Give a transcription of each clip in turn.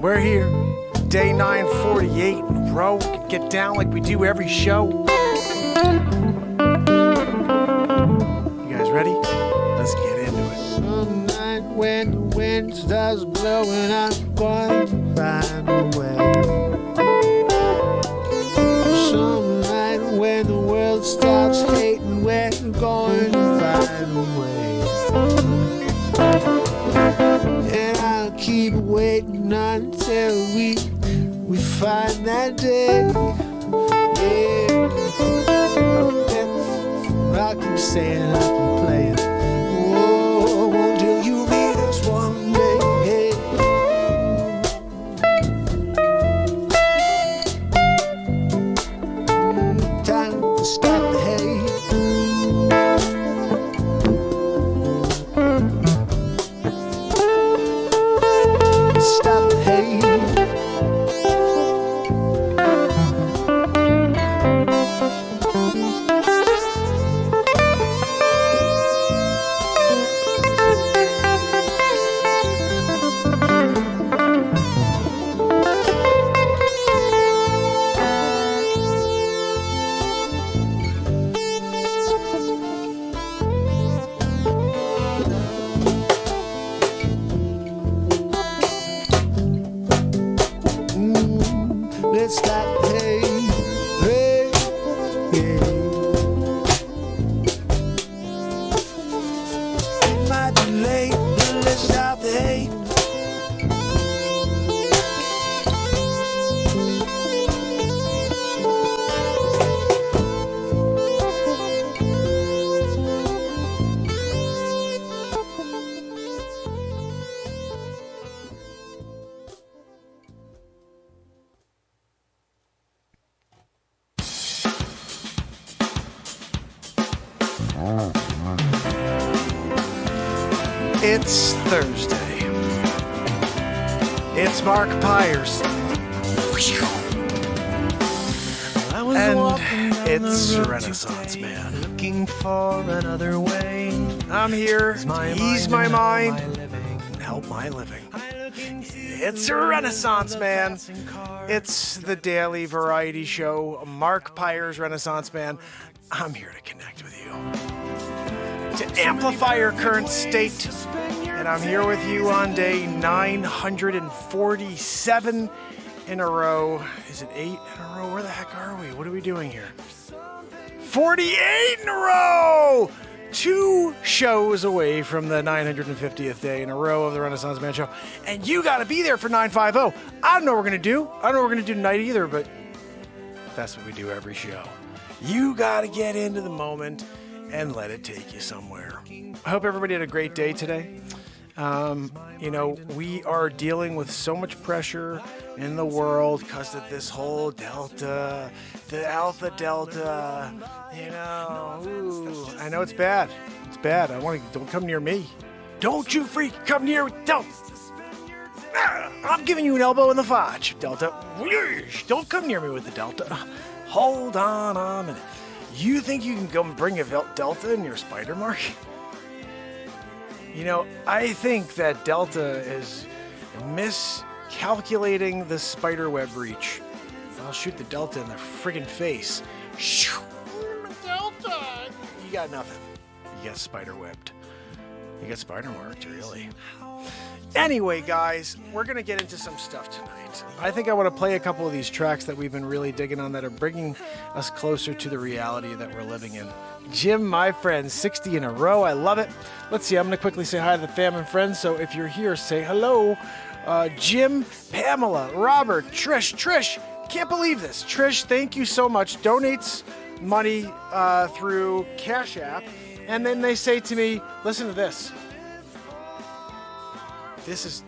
We're here, day 948 in a row. We can get down like we do every show. You guys ready? Let's get into it. Some night when the wind starts blowing, I'm going to find a way. Some night when the world starts hating, we're going to find a way. And I'll keep waiting until we find that day. Yeah, I keep saying, I keep playing. Oh, until you meet us one day. Time to stop the hate. Stop the hate. Let's stop the hate. Hey, yeah. It might be late, but let's stop the hate. It's Thursday. It's Mark Pires. And it's Renaissance Man. Looking for another way. I'm here to ease my mind and help my living. It's Renaissance Man. It's the daily variety show, Mark Pires, Renaissance Man. I'm here to connect with you, to amplify your current state. And I'm here with you on day 947 in a row. Is it 8 in a row? Where the heck are we? What are we doing here? 48 in a row! 2 shows away from the 950th day in a row of the Renaissance Man Show. And you got to be there for 950. I don't know what we're going to do. I don't know what we're going to do tonight either, but that's what we do every show. You got to get into the moment and let it take you somewhere. I hope everybody had a great day today. We are dealing with so much pressure in the world because of this whole Delta, the Alpha Delta, I know it's bad. It's bad. Don't come near me. Don't you freak come near Delta. I'm giving you an elbow in the fudge, Delta. Don't come near me with the Delta. Hold on a minute. You think you can go and bring a Delta in your SpiderMark? I think that Delta is miscalculating the spiderweb reach. I'll shoot the Delta in the friggin' face. Delta! You got nothing. You got spiderwebbed. You got spidermarked, really. Anyway, guys, we're going to get into some stuff tonight. I think I want to play a couple of these tracks that we've been really digging on that are bringing us closer to the reality that we're living in. Jim, my friend, 60 in a row. I love it. Let's see. I'm going to quickly say hi to the fam and friends. So if you're here, say hello. Jim, Pamela, Robert, Trish. Can't believe this. Trish, thank you so much. Donates money through Cash App. And then they say to me, listen to this. This is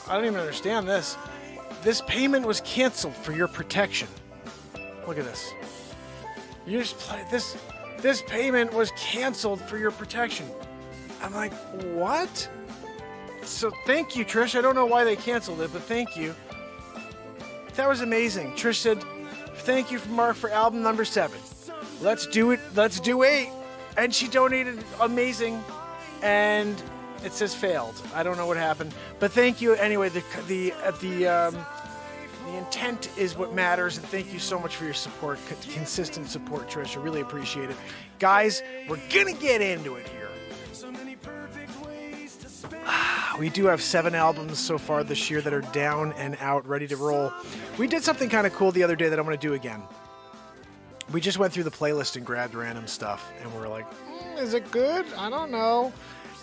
I don't even understand this. This payment was canceled for your protection. Look at this. You just play this. This payment was canceled for your protection. I'm like, what? So thank you, Trish. I don't know why they canceled it, but thank you. That was amazing. Trish said, thank you, Mark, for album number 7. Let's do it. Let's do 8. And she donated amazing. And It says failed. I don't know what happened, but thank you anyway. The intent is what matters, and thank you so much for your support, consistent support, Trish. I really appreciate it, guys. We're gonna get into it here. We do have 7 albums so far this year that are down and out, ready to roll. We did something kind of cool the other day that I'm going to do again. We just went through the playlist and grabbed random stuff, and we were like, is it good? I don't know.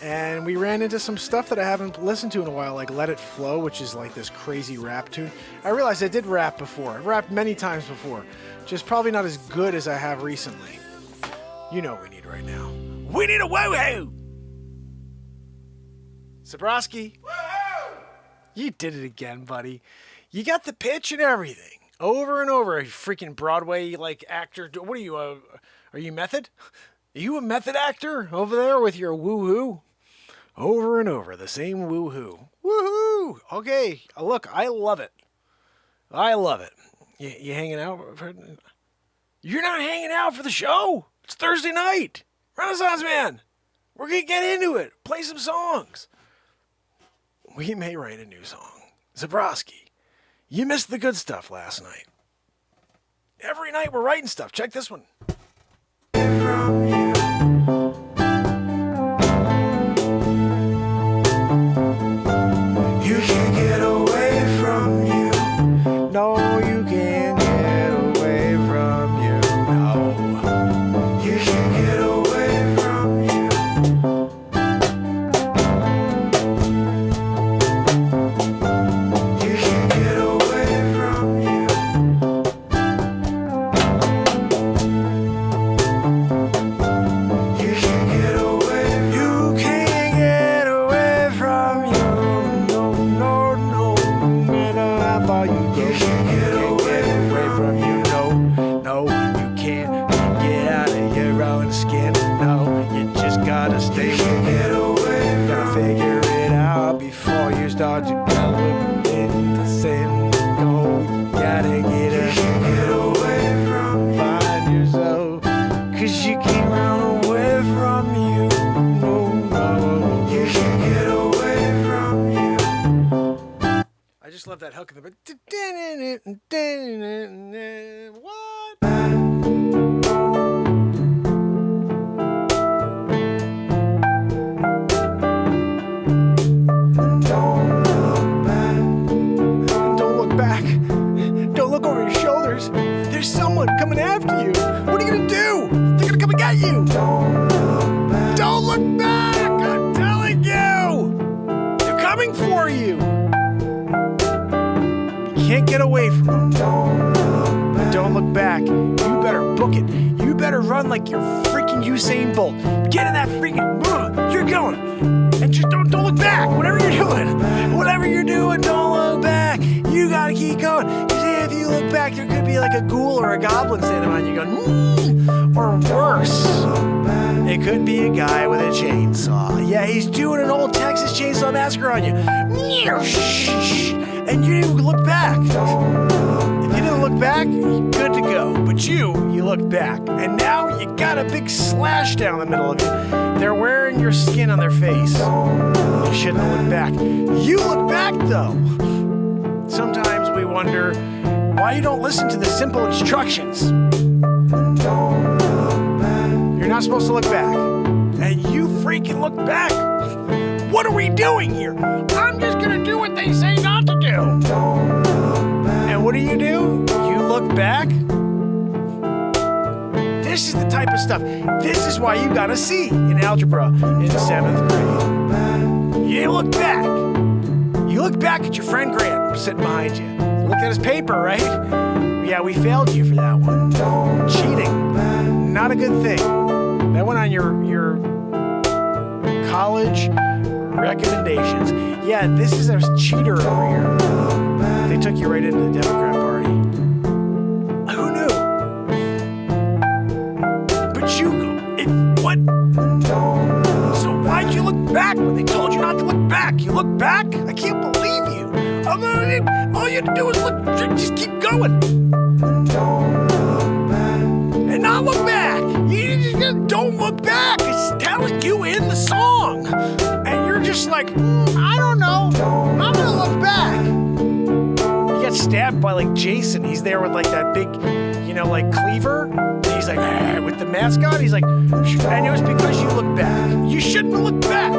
And we ran into some stuff that I haven't listened to in a while, like Let It Flow, which is like this crazy rap tune. I realized I did rap before. I've rapped many times before, just probably not as good as I have recently. You know what we need right now. We need a woohoo! Zabrowski, you did it again, buddy. You got the pitch and everything, over and over. A freaking Broadway like actor. What are you? Are you method? Are you a method actor over there with your woohoo? Over and over, the same woohoo. Woohoo! Okay, look, I love it. I love it. You hanging out? You're not hanging out for the show. It's Thursday night. Renaissance Man. We're gonna get into it. Play some songs. We may write a new song. Zabrowski, you missed the good stuff last night. Every night we're writing stuff. Check this one. You can't get away from you. No, you can't get away from you. No. You can't get away from you. You can't get away from you. You can't get away. You can't get away from you. No, no, no. No matter how far you go, you can't get away from you. No, no, you can't get out of your own skin. No, you just gotta stay with it. Gotta figure it out before you start to delve into sin. No, you gotta get away from find yourself, 'cause you can't run away from you. No, no, you can't get away from you. I just love that hook in the bit. What? Don't look back. Don't look over your shoulders. There's someone coming after you. What are you gonna do? They're gonna come and get you. Don't look back. I'm telling you. They're coming for you. You can't get away from them. Don't look back. You better book it. You better run like you're freaking Usain Bolt. Get in that freaking. You're going. And just don't look back. Whatever you're doing, don't look back. You gotta keep going. Because if you look back, there could be like a ghoul or a goblin standing behind you going, or worse. It could be a guy with a chainsaw. Yeah, he's doing an old Texas Chainsaw Massacre on you. And you didn't look back. If you didn't look back, you're good to go. But you looked back. And now you got a big slash down the middle of you. They're wearing your skin on their face. You shouldn't have looked back. You look back, though. Sometimes we wonder why you don't listen to the simple instructions. You're not supposed to look back. And you freaking look back. What are we doing here? I'm just gonna do what they say not to do. And what do? You look back. This is the type of stuff. This is why you got a C in algebra in 7th grade. You look back. You look back at your friend Grant sitting behind you. Look at his paper, right? Yeah, we failed you for that one. Cheating. Not a good thing. That went on your college recommendations. Yeah, this is a cheater over here. They took you right into the Democrat Party. Who knew? But what? So why'd you look back when they told you not to look back? You look back? I can't believe you. All you have to do is look, just keep going. And not look back. You just don't look back. It's telling you in the song. And you're just just like, I don't know. I'm gonna look back. He got stabbed by like Jason. He's there with like that big, like cleaver. And he's like, with the mask on. He's like, and it was because you look back. You shouldn't have looked back.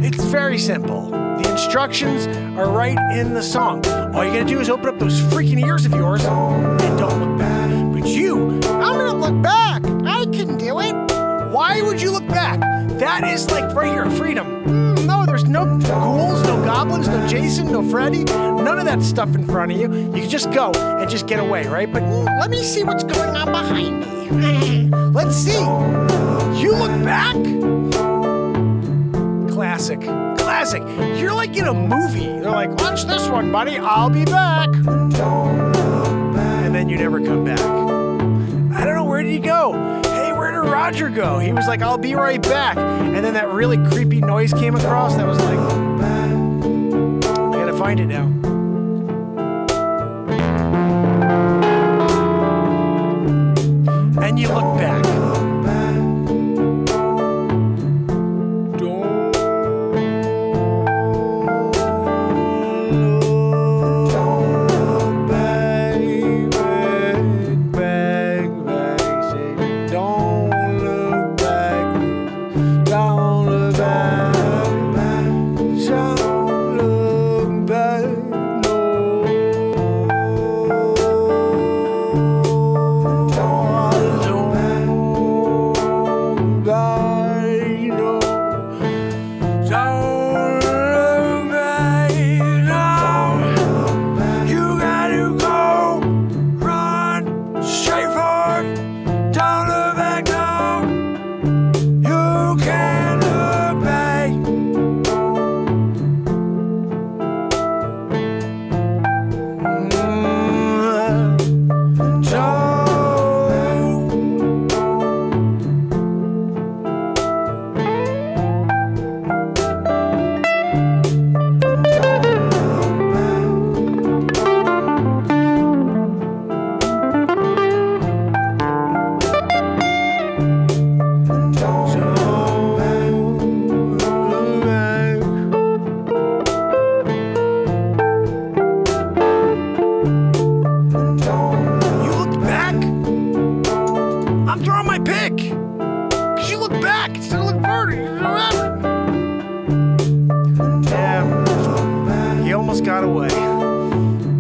It's very simple. The instructions are right in the song. All you gotta do is open up those freaking ears of yours and don't look back. But I'm gonna look back. I can do it. Why would you look back? That is like right here, freedom. No, there's no ghouls, no goblins, no Jason, no Freddy, none of that stuff in front of you. You can just go and just get away, right? But let me see what's going on behind me. Let's see. You look back? Classic. You're like in a movie. They're like, watch this one, buddy. I'll be back. And then you never come back. I don't know, where did he go? Hey, where did Roger go? He was like, I'll be right back. And then that really creepy noise came across that was like, I gotta find it now. And you look back.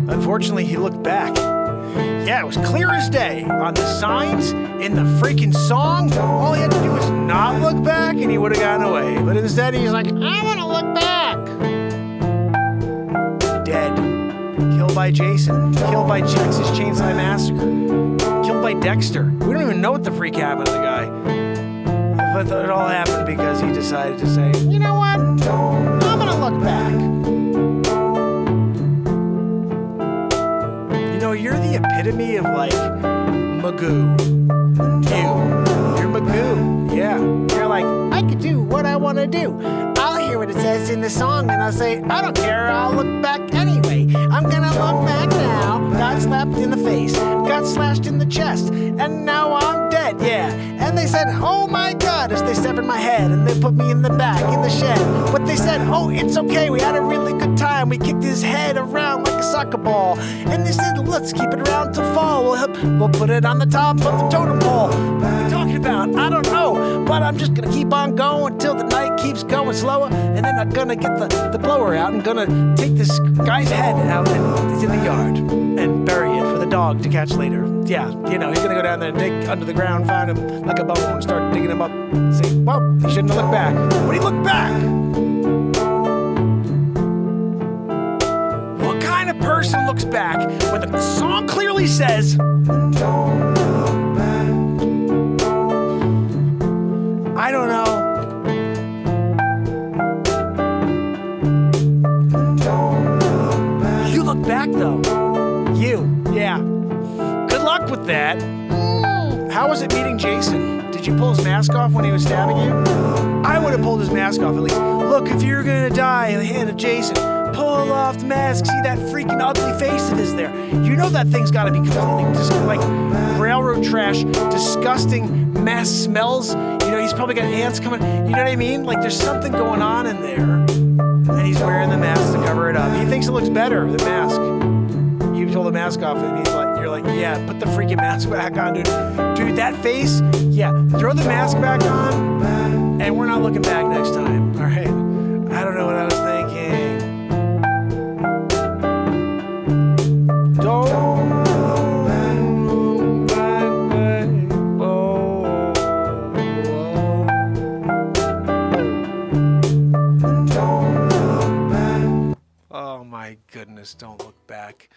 Unfortunately, he looked back. Yeah, it was clear as day. On the signs, in the freaking song, all he had to do was not look back and he would have gotten away. But instead, he's like, I want to look back. Dead. Killed by Jason. Killed by Texas Chainsaw Massacre. Killed by Dexter. We don't even know what the freak happened to the guy. But it all happened because he decided to say, you know what? I'm going to look back. You're the epitome of like Magoo. You're Magoo. Yeah. You're like, I could do what I want to do. I'll hear what it says in the song and I'll say, I don't care, I'll look back anyway. I'm gonna look back now. Got slapped in the face, got slashed in the chest, and now I'm dead, yeah. And they said, oh my God, as they severed my head and they put me in the back in the shed. But they said, oh, it's okay, we had a really good time. We kicked his head around like a soccer ball. And they said, let's keep it around till fall. We'll put it on the top of the totem pole. What are we talking about? I don't know. But I'm just gonna keep on going until the night keeps going slower. And then I'm gonna get the blower out and gonna take this guy's head out into the yard and bury it for the dog to catch later. Yeah, he's gonna go down there and dig under the ground, find him like a bone, and start digging him up. Say, well, he shouldn't have looked back. But he looked back! What kind of person looks back when the song clearly says, I don't know. You look back though. Yeah. Good luck with that. How was it meeting Jason? Did you pull his mask off when he was stabbing you? I would have pulled his mask off at least. Look, if you're gonna die in the hand of Jason, pull off the mask. See that freaking ugly face of his there. You know that thing's gotta be completely like railroad trash, disgusting mess smells. He's probably got ants coming. You know what I mean? Like there's something going on in there. And he's wearing the mask to cover it up. He thinks it looks better, the mask. You pull the mask off and he's like, you're like, yeah, put the freaking mask back on, dude. Dude, that face, yeah, throw the mask back on and we're not looking back next time. All right. I don't know what I was thinking. Don't look back, whoa, don't look back. Oh my goodness, don't look back.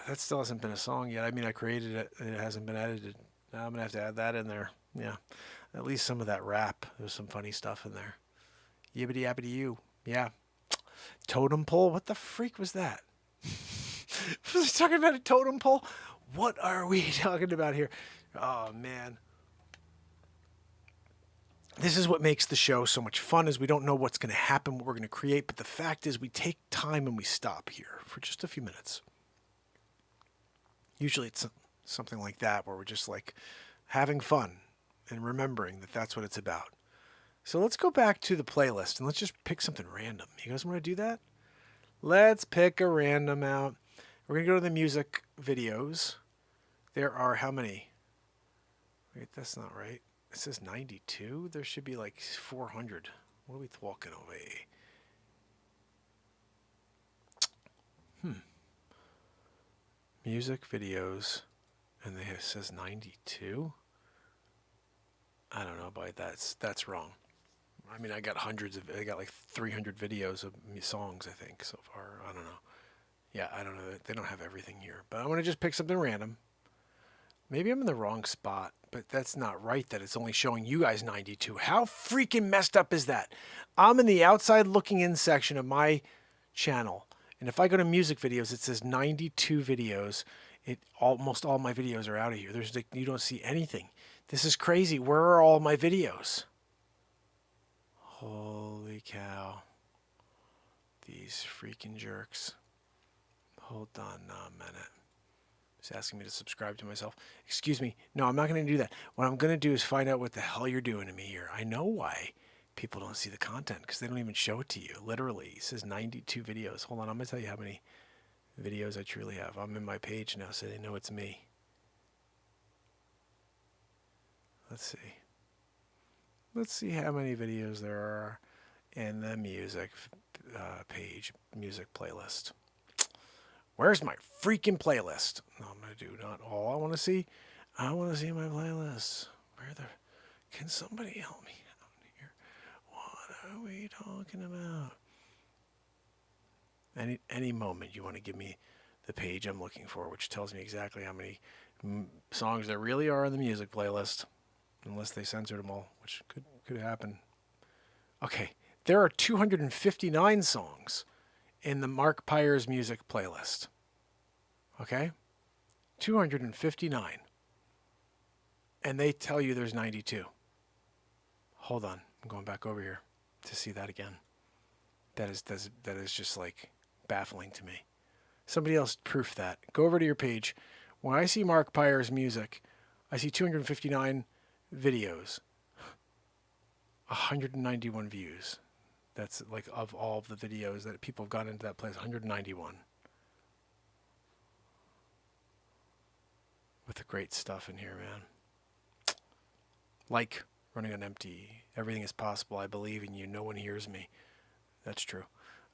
That still hasn't been a song yet. I mean, I created it. It hasn't been edited. Now I'm going to have to add that in there. Yeah. At least some of that rap. There's some funny stuff in there. Yibbity yabbity you. Yeah. Totem pole? What the freak was that? Was he talking about a totem pole? What are we talking about here? Oh, man. This is what makes the show so much fun is we don't know what's going to happen, what we're going to create. But the fact is we take time and we stop here for just a few minutes. Usually it's something like that where we're just like having fun and remembering that that's what it's about. So let's go back to the playlist and let's just pick something random. You guys want to do that? Let's pick a random out. We're going to go to the music videos. There are how many? Wait, that's not right. It says 92. There should be like 400. What are we talking away? Music videos, and it says 92. I don't know, but that's wrong. I mean, I got like 300 videos of songs, I think, so far. I don't know. Yeah, I don't know. They don't have everything here, but I'm going to just pick something random. Maybe I'm in the wrong spot, but that's not right that it's only showing you guys 92. How freaking messed up is that? I'm in the outside looking in section of my channel. And if I go to music videos, it says 92 videos. Almost all my videos are out of here. You don't see anything. This is crazy. Where are all my videos? Holy cow. These freaking jerks. Hold on a minute. It's asking me to subscribe to myself. Excuse me. No, I'm not going to do that. What I'm going to do is find out what the hell you're doing to me here. I know why people don't see the content because they don't even show it to you. Literally, it says 92 videos. Hold on, I'm going to tell you how many videos I truly have. I'm in my page now, so they know it's me. Let's see. Let's see how many videos there are in the music page, music playlist. Where's my freaking playlist? No, I'm going to do not all I want to see. I want to see my playlist. Can somebody help me out here? What are we talking about? Any moment you want to give me the page I'm looking for, which tells me exactly how many songs there really are in the music playlist, unless they censored them all, which could happen. Okay, there are 259 songs in the Mark Pires music playlist. Okay? 259. And they tell you there's 92. Hold on. I'm going back over here to see that again. That is just like baffling to me. Somebody else proof that. Go over to your page. When I see Mark Pires music, I see 259 videos. 191 views. That's like of all of the videos that people have gone into that place, 191. With the great stuff in here, man. Like Running on Empty, Everything is Possible, I Believe in You, No One Hears Me. That's true.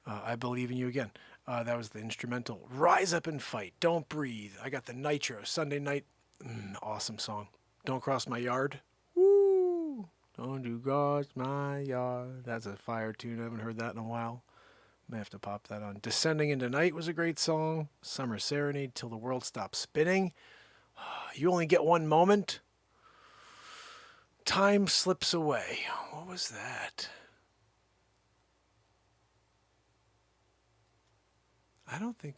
I Believe in You Again. That was the instrumental. Rise Up and Fight, Don't Breathe. I got the Nitro, Sunday Night. Awesome song. Don't Cross My Yard. Woo! Don't You Cross My Yard. That's a fire tune. I haven't heard that in a while. May have to pop that on. Descending into Night was a great song. Summer Serenade, Till the World Stops Spinning. You Only Get One Moment. Time Slips Away. What was that? I don't think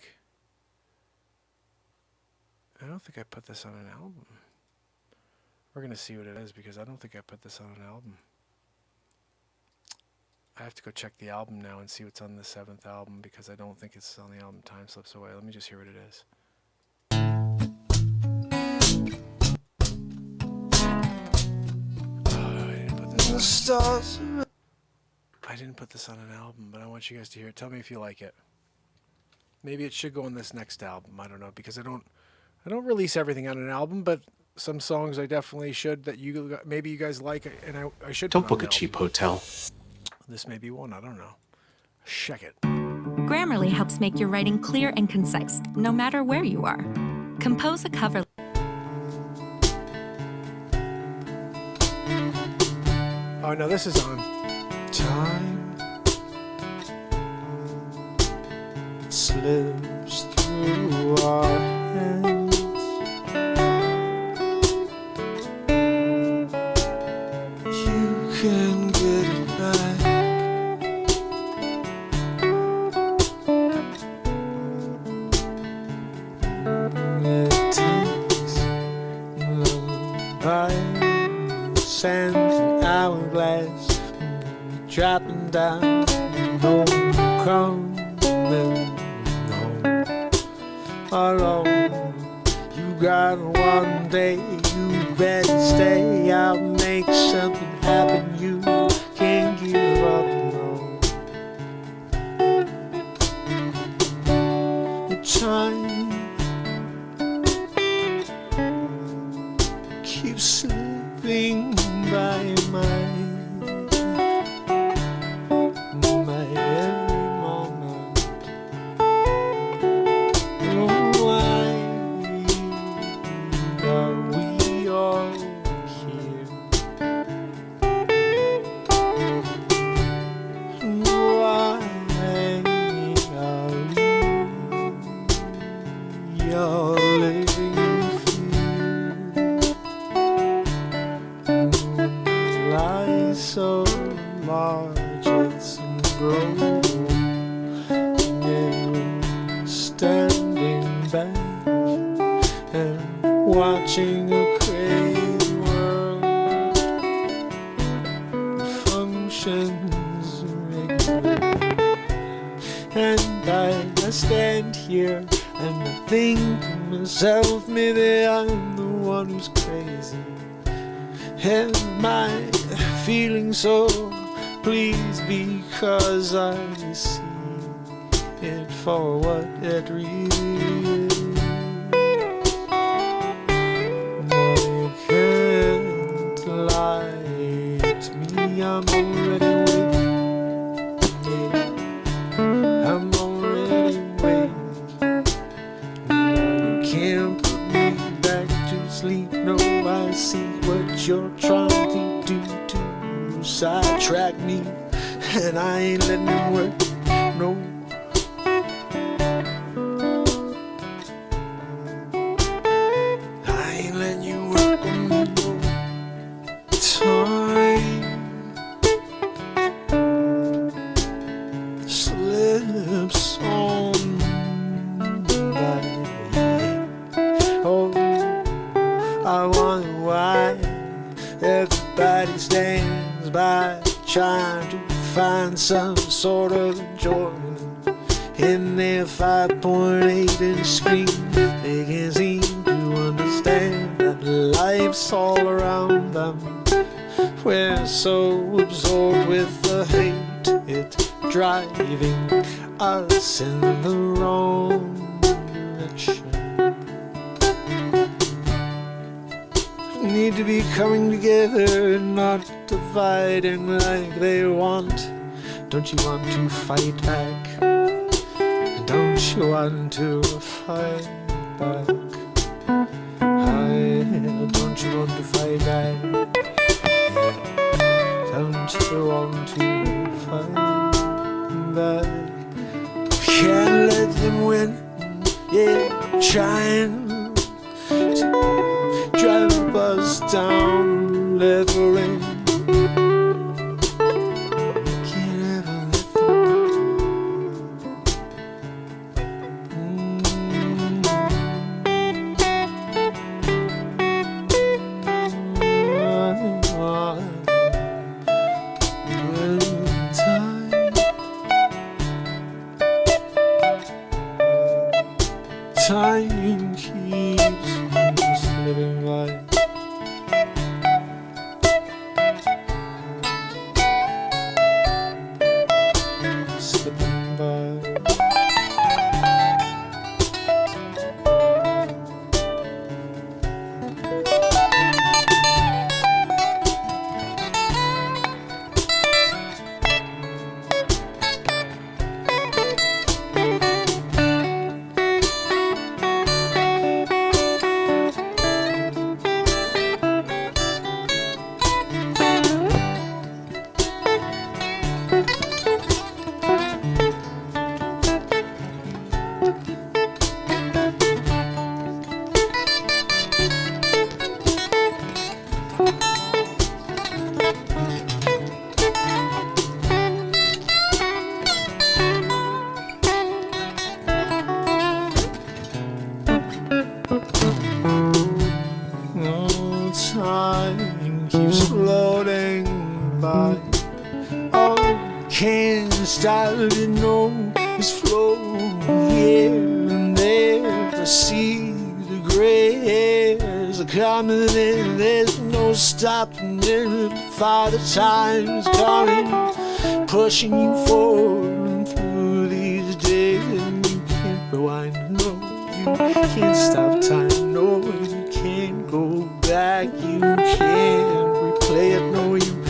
I put this on an album. We're going to see what it is because I don't think I put this on an album. I have to go check the album now and see what's on the 7th album because I don't think it's on the album Time Slips Away. Let me just hear what it is. I I didn't put this on an album, but I want you guys to hear it. Tell me if you like it. Maybe it should go on this next album. I don't know, because I don't release everything on an album, but some songs I definitely should that maybe you guys like, and I should. Don't put on book an a cheap album. hotel. This may be one. I don't know. Check it. Grammarly helps make your writing clear and concise, no matter where you are. Compose a cover. Oh no, this is on. Time slips through our hands. You can get it back. It takes by sand and hourglass. Dropping down, no crumbling home alone. You got one day, you better stay out, make something happen. You can't give up, no. The time keeps slipping by my every moment. Why are we all here? Why are we all living in fear? Lies so large, it's grow, yeah, standing back and watching a crazy world functions regularly. And I stand here and I think to myself, maybe I'm the one who's crazy. Am I feeling so pleased because I see it for what it really is? No, you can't lie to me, I'm already awake. Yeah, I'm already awake. No, you can't put me back to sleep. No, I see what you're trying to do to sidetrack me, and I ain't letting it work, no. I ain't letting you work on me, no. Time slips on by. Oh, I wonder why everybody stands by trying to find some sort of enjoyment in their 5.8-inch screen. They can't seem to understand that life's all around them. We're so absorbed with the hate, it's driving us in the wrong direction. Need to be coming together and not dividing like they want. Don't you want to fight back? Don't you want to fight back? Don't you want to fight back? Don't you want to fight back? Can't let them win, yeah, trying to drive us down, leveling. Can't ever let time keeps slipping by. coming in, there's no stopping it. Father time's coming, pushing you forward through these days. And you can't rewind, no, you can't stop time, no, you can't go back, you can't replay it, no, you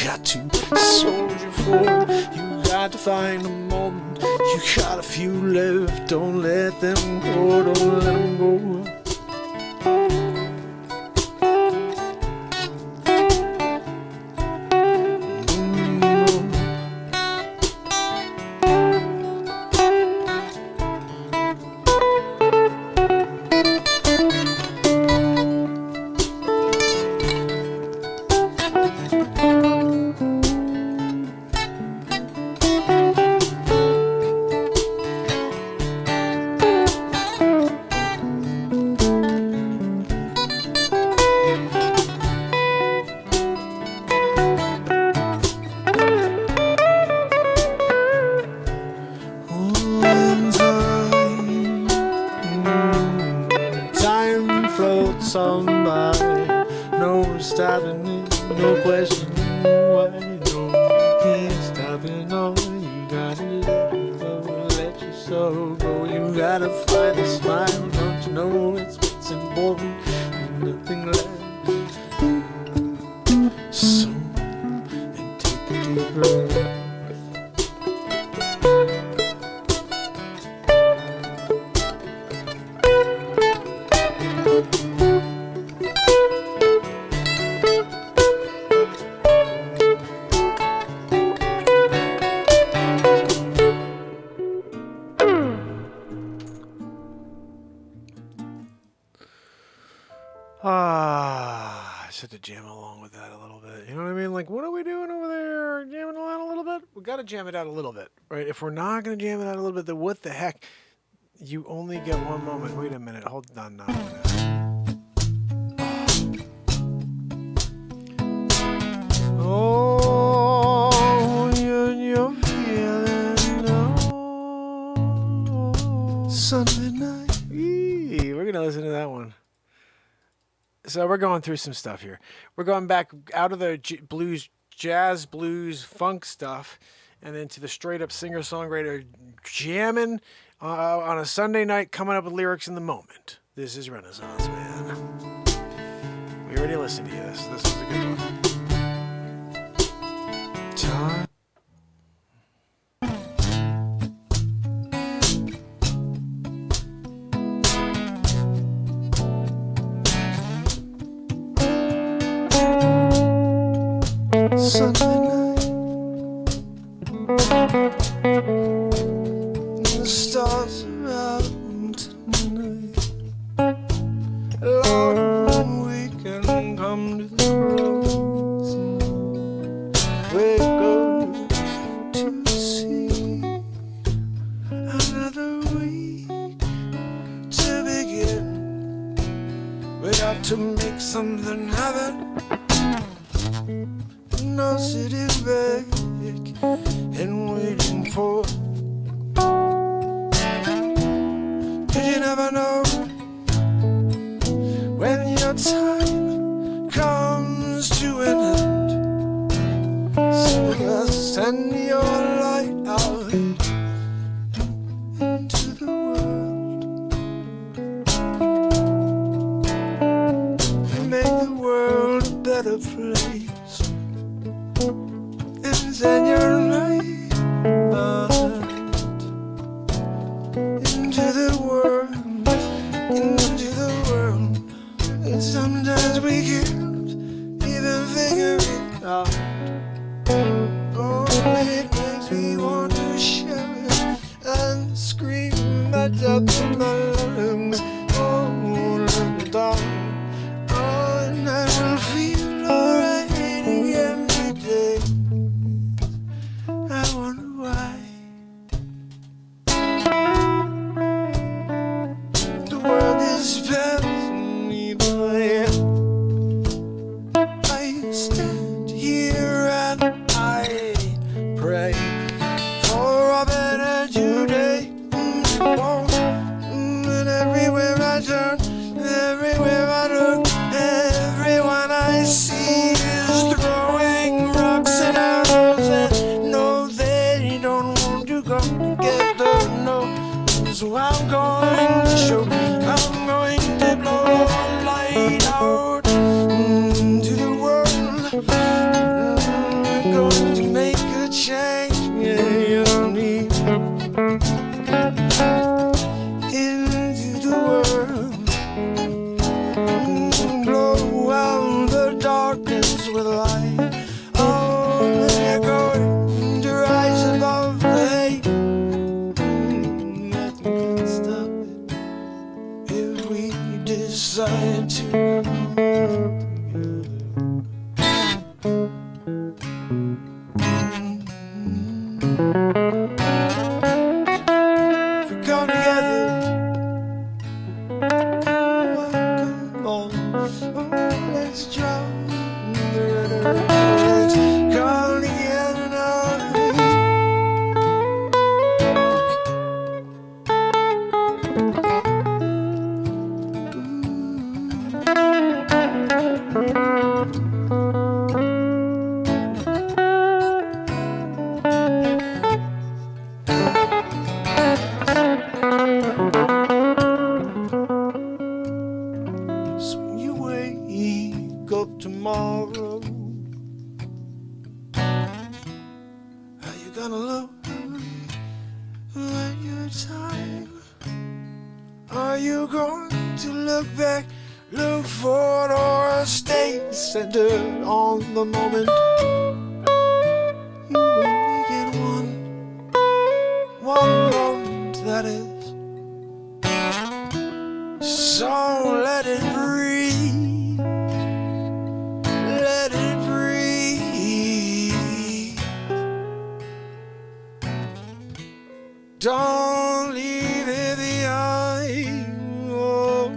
got to soldier forward, you got to find a moment, you got a few left, don't let them go, don't let them go. Somebody, no stopping it, no questioning why, no, you can't stop it, no, you gotta let it go, let your soul go, you gotta find a smile, don't you know it's what's important, nothing left, so, and take a deep breath. I just had to jam along with that a little bit. You know what I mean? Like, what are we doing over there? Jamming it out a little bit? We got to jam it out a little bit, right? If we're not going to jam it out a little bit, then what the heck? You only get one moment. Wait a minute. Hold on now. Oh, you're feeling no Sunday night. We're going to listen to that one. So we're going through some stuff here. We're going back out of the blues, jazz, blues, funk stuff, and into the straight up singer-songwriter jamming on a Sunday night, coming up with lyrics in the moment. This is Renaissance, man. We already listened to this. This was a good one. Time. Sunday night, the stars are out tonight. Long weekend come to the close. We're going to see another week to begin. We got to make something happen. No sitting back and waiting for. Cause you never know when your time comes to an end. So just send your light out into the world and make the world a better place. Send your light out into the world, and sometimes we can't even figure it out. Oh, it makes me want to shout and scream at the top of my lungs. Oh, little dog, oh, and I will feel alright again today. I wonder why the world is passing me by. I stand here and I pray for a better today. And everywhere I turn, everywhere I look, to show. I'm going to blow a light out into the world. I'm going to make a change in me. Into the world. Blow out the darkness with light. Oh, we're going to rise above the hate. Nothing can stop it if we decide to come together. If we come together, come on, let's drop the rhetoric. Come together now. So when you wake up tomorrow, how you gonna look at your time? Are you going to look back, look forward, or stay centered on the moment? You only get one moment, that is. So let it breathe, let it breathe. Don't leave it behind. Oh.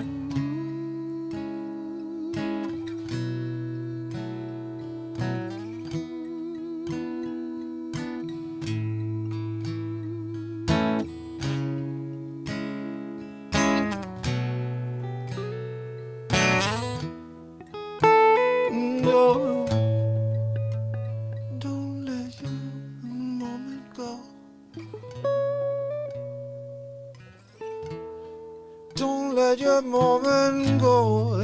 No, don't let your moment go. Don't let your moment go.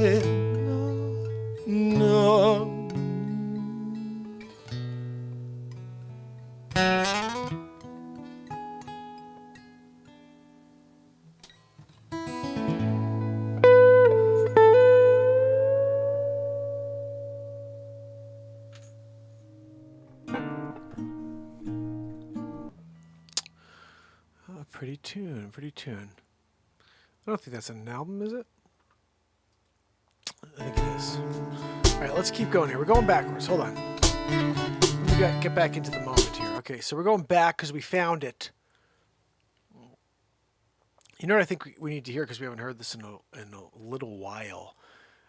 No. Oh, pretty tune, pretty tune. I don't think that's an album, is it? I think it is. All right, let's keep going here. We're going backwards. Hold on. We got get back into the moment here. Okay, so we're going back because we found it. You know what I think we need to hear because we haven't heard this in a little while.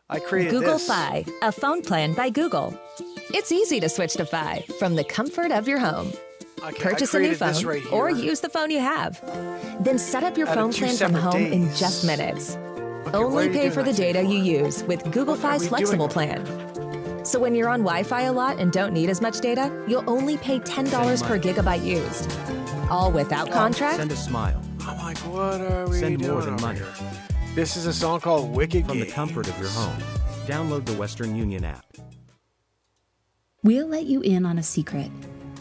I created Google this. Fi, a phone plan by Google. It's easy to switch to Fi from the comfort of your home. Okay, Purchase I a new created this phone right here. or use the phone you have. Then set up your Out of phone 2 plan from separate home in days. just minutes. Okay, why are Only you pay doing for the that to me data you for? use with Google What are Fi's we flexible doing? plan. So when you're on Wi-Fi a lot and don't need as much data, you'll only pay $10 per gigabyte used. All without contract. Send a smile I'm like, what are we Send doing more than over money. here? This is a song called Wicked from the Games. comfort of your home. Download the Western Union app. We'll let you in on a secret.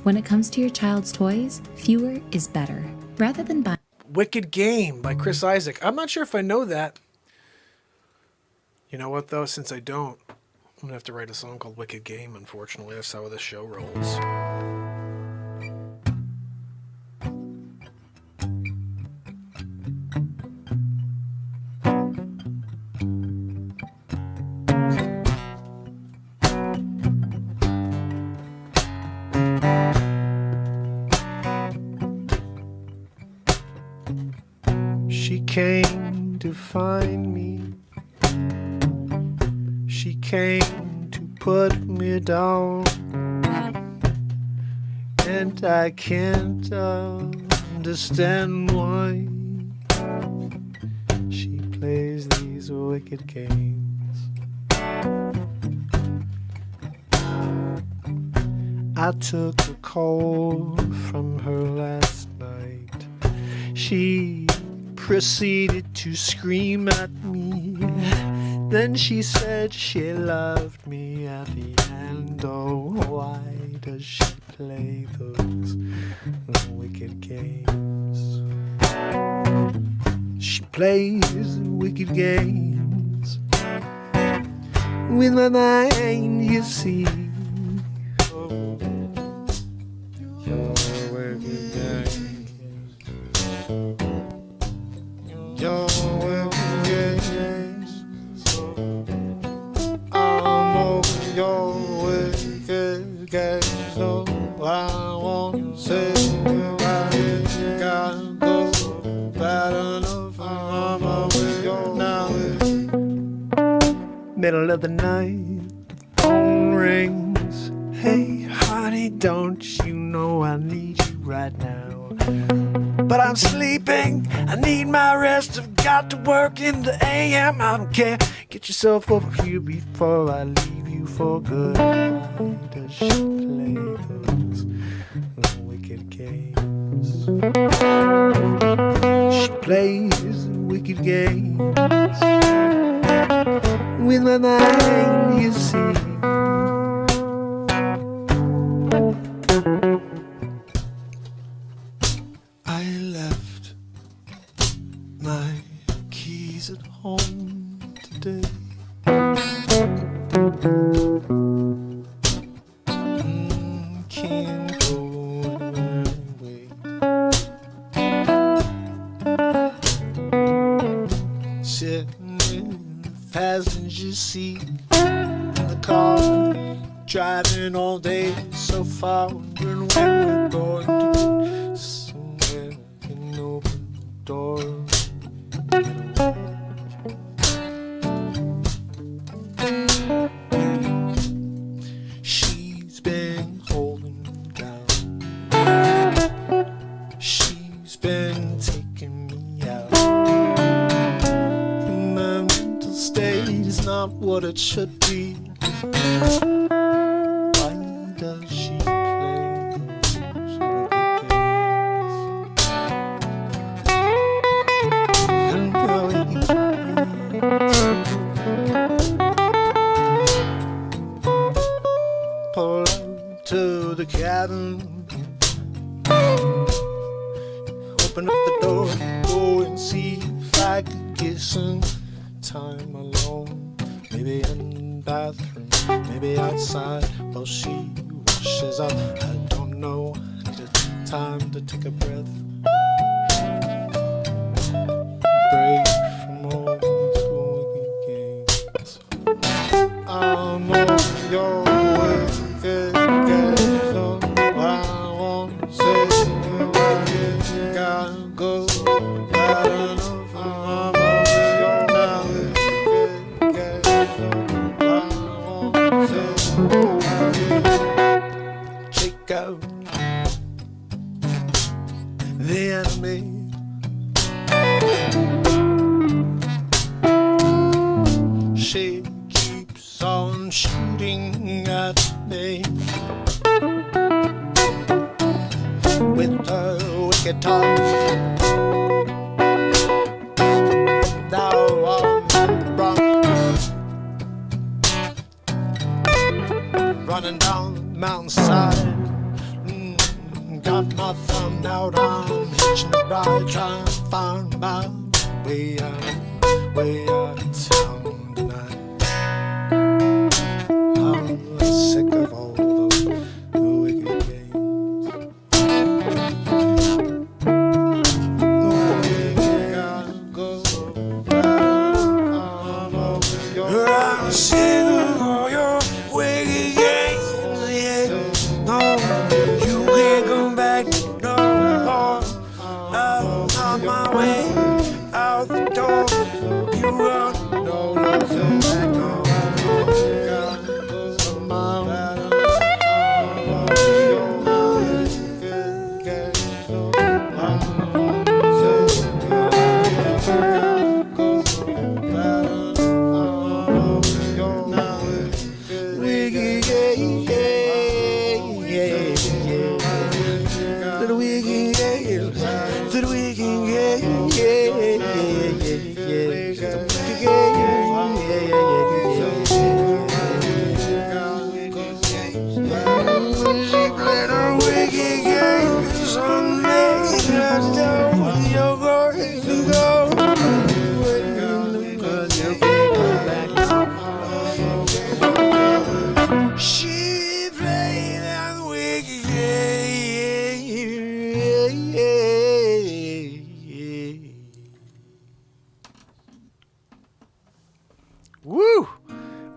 When it comes to your child's toys, fewer is better. Rather than buying Wicked Game by Chris Isaac. I'm not sure if I know that. You know what, though? Since I don't, I'm going to have to write a song called Wicked Game, unfortunately. That's how the show rolls. She came to find me. She came to put me down. And I can't understand why she plays these wicked games. I took a call from her last night. She proceeded to scream at me. Then she said she loved me at the end. Oh, why does she play those wicked games? She plays wicked games with my mind, you see. Oh, your wicked games. Your wicked games. I know your wicked games. So I won't say I gotta go bad enough. I'm with you now. Middle of the night, the phone rings. Hey, honey, don't you know I need you right now? But I'm sleeping, I need my rest. I've got to work in the AM. I don't care, get yourself over here before I leave you for good. Why does she play those wicked games? She plays wicked games with my mind, you see. I left my keys at home today. Can't go away. Sitting in the passenger seat in the car, driving all day so far, wondering when we're going to get somewhere. Can open the door. She's been holding me down. She's been taking me out. My mental state is not what it should be. Why does she play those wicked pull out to the cabin, open up the door, go and see if I could get some time alone. Maybe in the bathroom, maybe outside while she washes up. I don't know, just time to take a breath, break from all these wicked games. I know your wicked games, so I won't say you gotta go bad enough. I'm over your now wicked games, so I won't say check out the enemy. She keeps on shooting at me with her wicked tongue. Now I'm running down the mountainside. Got my thumb out, I'm hitching a ride, trying to find my way out of town tonight. I'm sick of all those wicked games. Gotta go I'm over your I'm sick of all your wicked games, yeah. No, you can't come back no more. I'm on my way out the door. You run, no looking back, no. Woo!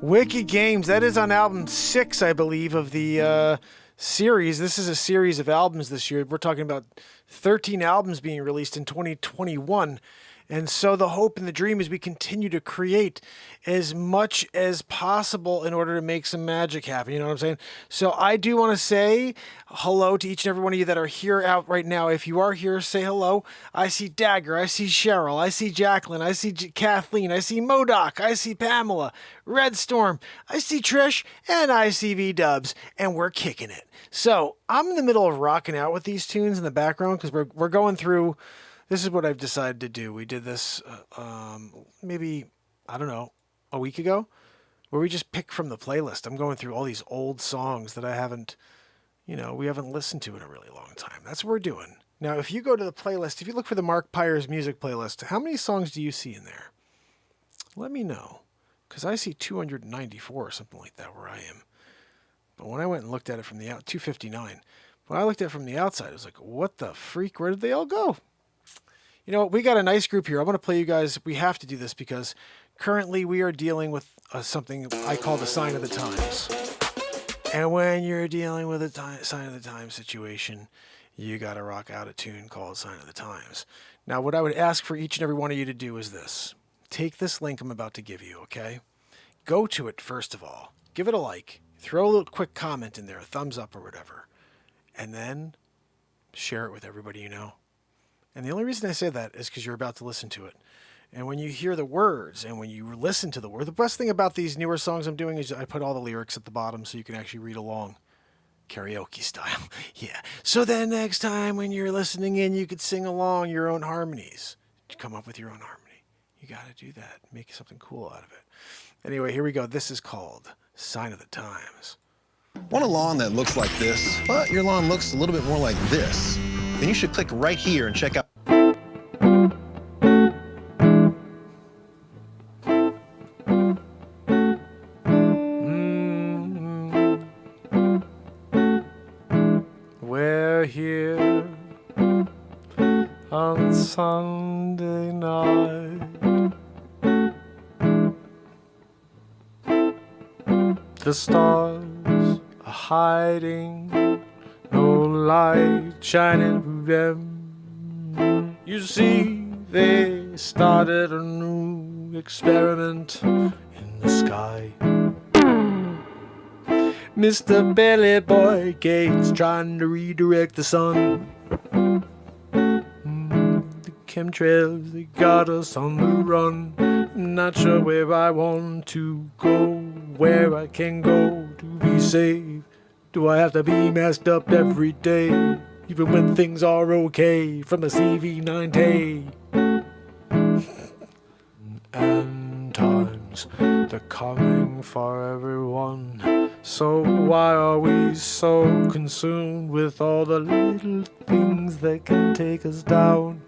Wicked Games. That is on album 6, I believe, of the series. This is a series of albums this year. We're talking about 13 albums being released in 2021. And so the hope and the dream is we continue to create as much as possible in order to make some magic happen. You know what I'm saying? So I do want to say hello to each and every one of you that are here out right now. If you are here, say hello. I see Dagger. I see Cheryl. I see Jacqueline. I see Kathleen. I see Modoc. I see Pamela. Red Storm. I see Trish. And I see V-Dubs. And we're kicking it. So I'm in the middle of rocking out with these tunes in the background because we're going through... This is what I've decided to do. We did this maybe, I don't know, a week ago, where we just pick from the playlist. I'm going through all these old songs that I haven't, we haven't listened to in a really long time. That's what we're doing. Now, if you go to the playlist, if you look for the Mark Pires music playlist, how many songs do you see in there? Let me know, because I see 294 or something like that where I am. But when I went and looked at it from the 259, when I looked at it from the outside, I was like, what the freak? Where did they all go? You know, we got a nice group here. I want to play you guys. We have to do this because currently we are dealing with something I call the sign of the times. And when you're dealing with a sign of the times situation, you got to rock out a tune called Sign of the Times. Now, what I would ask for each and every one of you to do is this. Take this link I'm about to give you, okay? Go to it, first of all. Give it a like. Throw a little quick comment in there, a thumbs up or whatever. And then share it with everybody you know. And the only reason I say that is because you're about to listen to it. And when you hear the words and when you listen to the word, the best thing about these newer songs I'm doing is I put all the lyrics at the bottom so you can actually read along. Karaoke style. Yeah. So then next time when you're listening in, you could sing along your own harmonies. Come up with your own harmony. You got to do that. Make something cool out of it. Anyway, here we go. This is called Sign of the Times. Want a lawn that looks like this, but your lawn looks a little bit more like this? Then you should click right here and check out. We're here on Sunday night. The stars are hiding, no light shining for them. You see, they started a new experiment in the sky. Mr. Billy Boy Gates trying to redirect the sun. The chemtrails, they got us on the run. I'm not sure where I want to go, where I can go to be safe. Do I have to be masked up every day, even when things are okay, from a CV9 day? And times, they're coming for everyone. So why are we so consumed with all the little things that can take us down?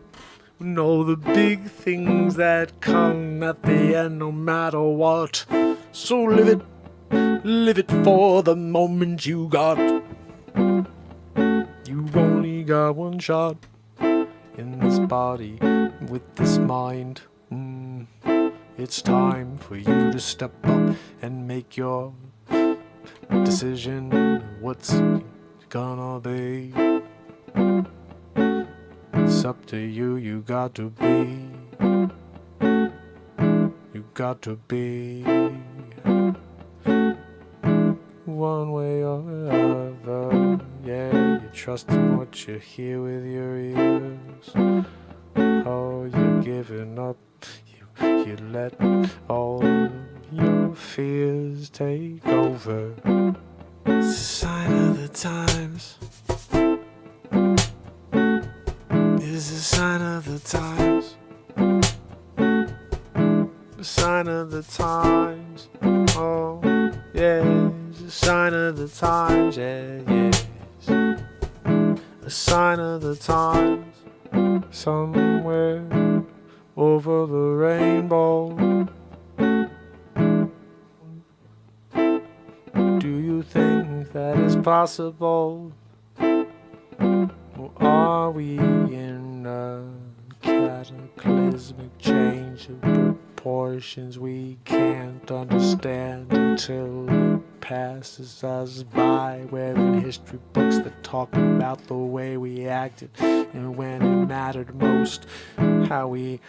And all the big things that come at the end no matter what. So live it for the moment you got. You've only got one shot in this body with this mind. It's time for you to step up and make your decision. What's gonna be? It's up to you, you got to be. You got to be. One way or other, yeah, you trust in what you hear with your ears. Oh, you're giving up, you let all your fears take over. It's a sign of the times. It's a sign of the times. A sign of the times. Oh, yeah. A sign of the times, yeah, yes. A sign of the times. Somewhere over the rainbow. Do you think that is possible? Or are we in a cataclysmic change of portions we can't understand until it passes us by. We're in history books that talk about the way we acted and when it mattered most. How we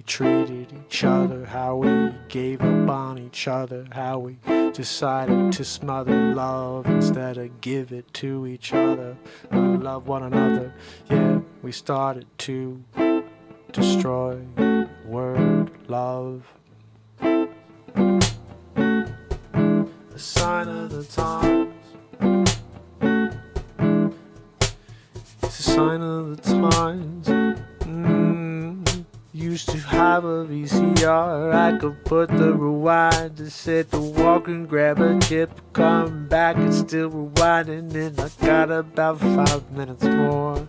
treated each other, how we gave up on each other, how we decided to smother love instead of give it to each other, love one another. Yeah, we started to destroy word love. A sign of the times. It's a sign of the times. Used to have a VCR, I could put the rewind to set the walk and grab a chip, come back and still rewinding, and I got about 5 minutes more.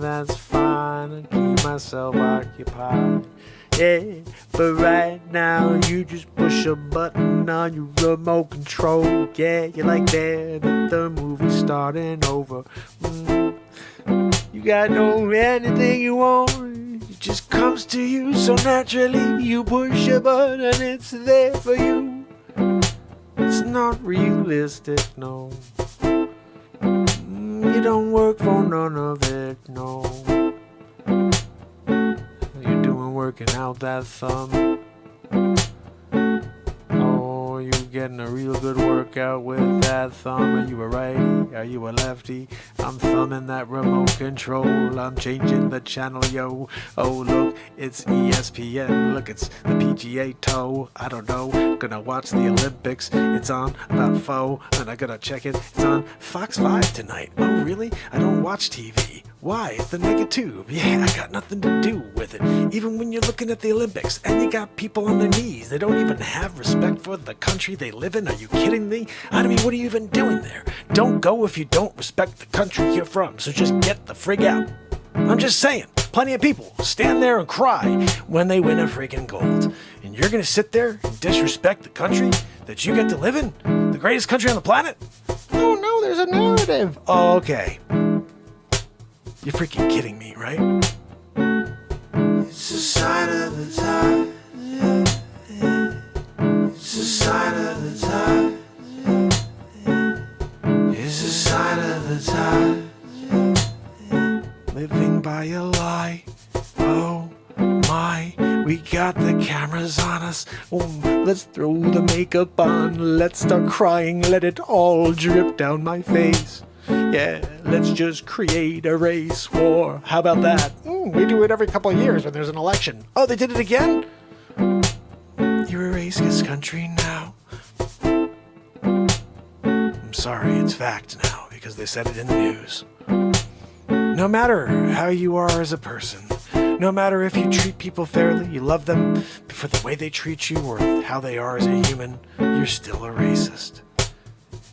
That's fine, I keep myself occupied. Yeah, but right now you just push a button on your remote control. Yeah, you're like there, the movie's starting over. You gotta know anything you want. It just comes to you so naturally. You push a button and it's there for you. It's not realistic, no. You don't work for none of it, no. You're doing working out that thumb. Oh, you getting a real good workout with that thumb. Are you a righty? Are you a lefty? I'm thumbing that remote control. I'm changing the channel, yo. Oh, look, it's ESPN. Look, it's the PGA Tour. I don't know. Gonna watch the Olympics. It's on about 4, and I gotta check it. It's on Fox 5 tonight. Oh, really? I don't watch TV. Why? It's the Negatube. Yeah, I got nothing to do with it. Even when you're looking at the Olympics and you got people on their knees, they don't even have respect for the country they live in. Are you kidding me? I mean, what are you even doing there? Don't go if you don't respect the country you're from, so just get the frig out. I'm just saying, plenty of people stand there and cry when they win a friggin' gold. And you're gonna sit there and disrespect the country that you get to live in? The greatest country on the planet? Oh no, there's a narrative. Oh, okay. You're freaking kidding me, right? It's a sign of the time. It's a sign of the time. It's a sign of the time. Living by a lie. Oh my, we got the cameras on us. Let's throw the makeup on. Let's start crying. Let it all drip down my face. Yeah, let's just create a race war. How about that? We do it every couple of years when there's an election. Oh, they did it again? You're a racist country now. I'm sorry, it's fact now because they said it in the news. No matter how you are as a person, no matter if you treat people fairly, you love them for the way they treat you or how they are as a human, you're still a racist.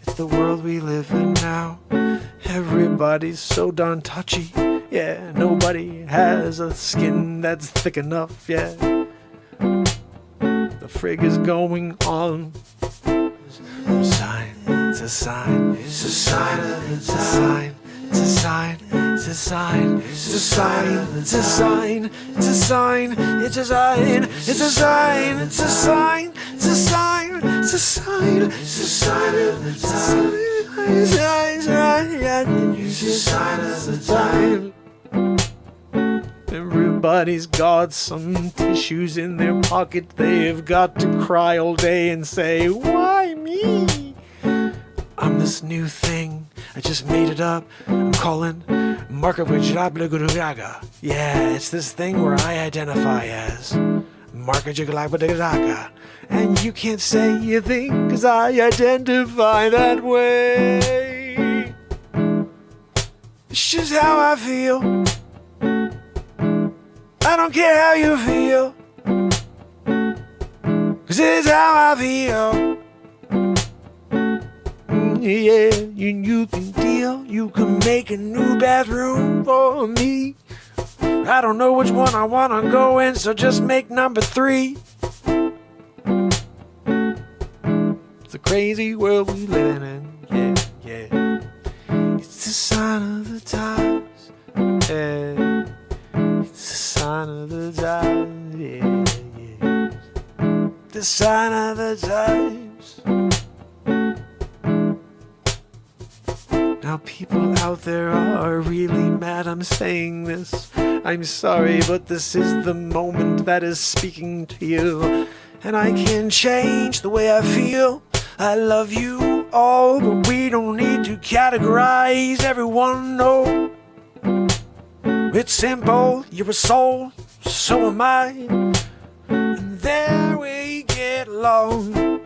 It's the world we live in now. Everybody's so darn touchy. Yeah, nobody has a skin that's thick enough. Yeah, the frig is going on. Sign, it's a sign, it's a sign, it's a sign, it's a sign, it's a sign, it's a sign, it's a sign, it's a sign, it's a sign, it's a sign, it's a sign, it's a sign, it's a sign, it's a sign of the time. Everybody's got some tissues in their pocket. They've got to cry all day and say, why me? I'm this new thing. I just made it up. I'm calling Markovajablagudaga. Yeah, it's this thing where I identify as Markovajablagudaga. And you can't say a thing, 'cause I identify that way. It's just how I feel. I don't care how you feel, 'cause it's how I feel. Yeah, you can deal, you can make a new bathroom for me. I don't know which one I wanna go in, so just make number 3. It's a crazy world we living in, yeah. It's a sign of the times, yeah. It's a sign of the times, the sign of the times. Now people out there are really mad I'm saying this. I'm sorry, but this is the moment that is speaking to you. And I can't change the way I feel. I love you all, but we don't need to categorize everyone, no. It's simple, you're a soul, so am I. And there we get along.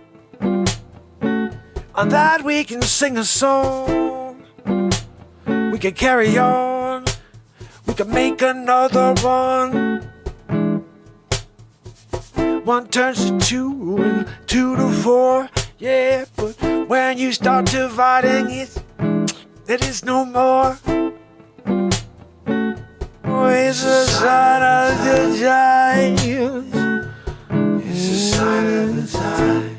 On that we can sing a song. We can carry on. We can make another one. One turns to two and two to four. Yeah, but when you start dividing it, there is no more. Oh, it's a sign of the times. It's a sign of the times.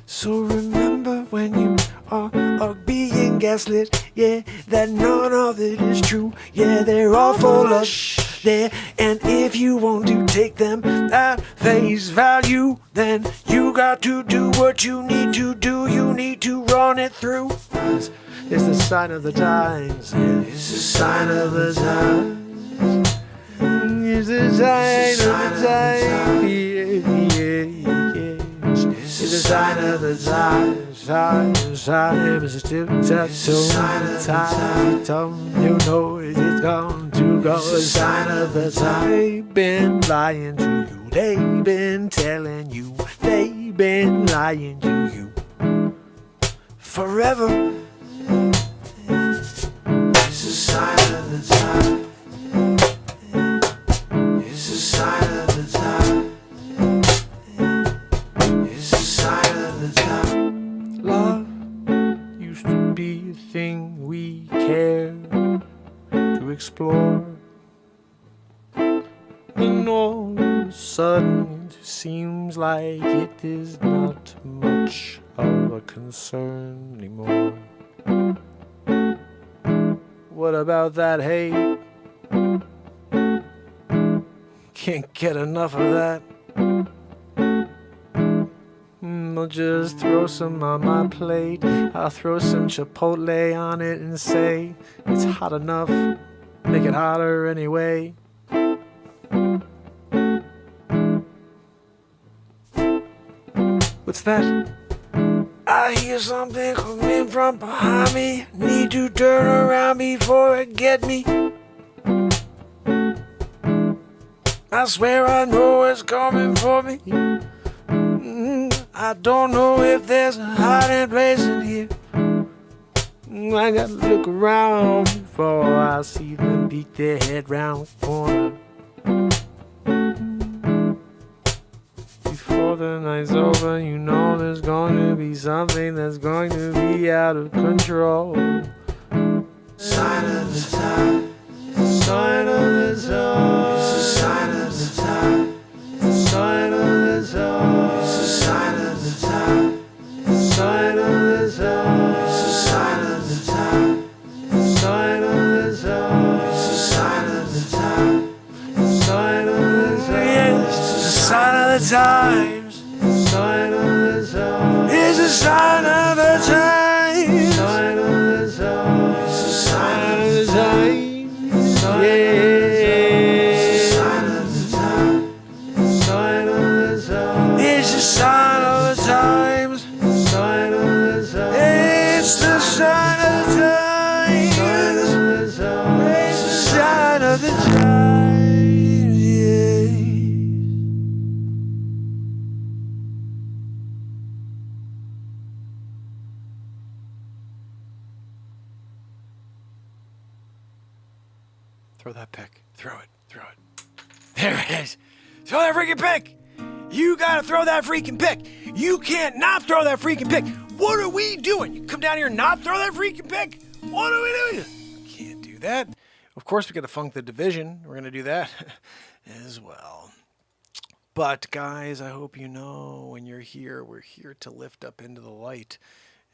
So remember when you are being gaslit, yeah, that none of it is true. Yeah, they're all full of there. And if you want to take them at face value, then you got to do what you need to do. You need to run it through. It's the sign of the times. Yeah, it's the sign of the times. It's the sign of the times. It's the sign of the times. Time is a time. You know it's gone to go. The sign of the time. They've been lying to you. They've been telling you. They've been lying to you forever. It's a sign of the time. It's a sign of the time. It's a sign of the time. Love used to be a thing we cared to explore. And all of a sudden it seems like it is not much of a concern anymore. What about that hate? Can't get enough of that. I'll just throw some on my plate. I'll throw some chipotle on it and say it's hot enough. Make it hotter anyway. What's that? I hear something coming from behind me. Need to turn around before it get me. I swear I know it's coming for me. I don't know if there's a hiding place in here. I gotta look around before I see them peek their head round the corner. Before the night's over, you know there's going to be something that's going to be out of control. Sign of the time. Sign of the time. It's a sign of the time. It's a sign of the time. It's a sign of the time. It's a sign of the time. It's a sign of the time. It's a sign of the time. It's a sign of the time. It's a sign of the time. It's a sign of the times. It's a sign of the time. It's a sign of the time. It's a sign of the time. It's a sign of the time. It's the sign of the times. It's the sign of the times. It's the sign of the times. It's the sign of the times. Yeah. Throw that pick. Throw it. Throw it. There it is. Throw that freaking pick. You gotta throw that freaking pick. You can't not throw that freaking pick. What are we doing? You come down here and not throw that freaking pick? What are we doing? Can't do that. Of course, we gotta funk the division. We're gonna do that as well. But guys, I hope you know when you're here, we're here to lift up into the light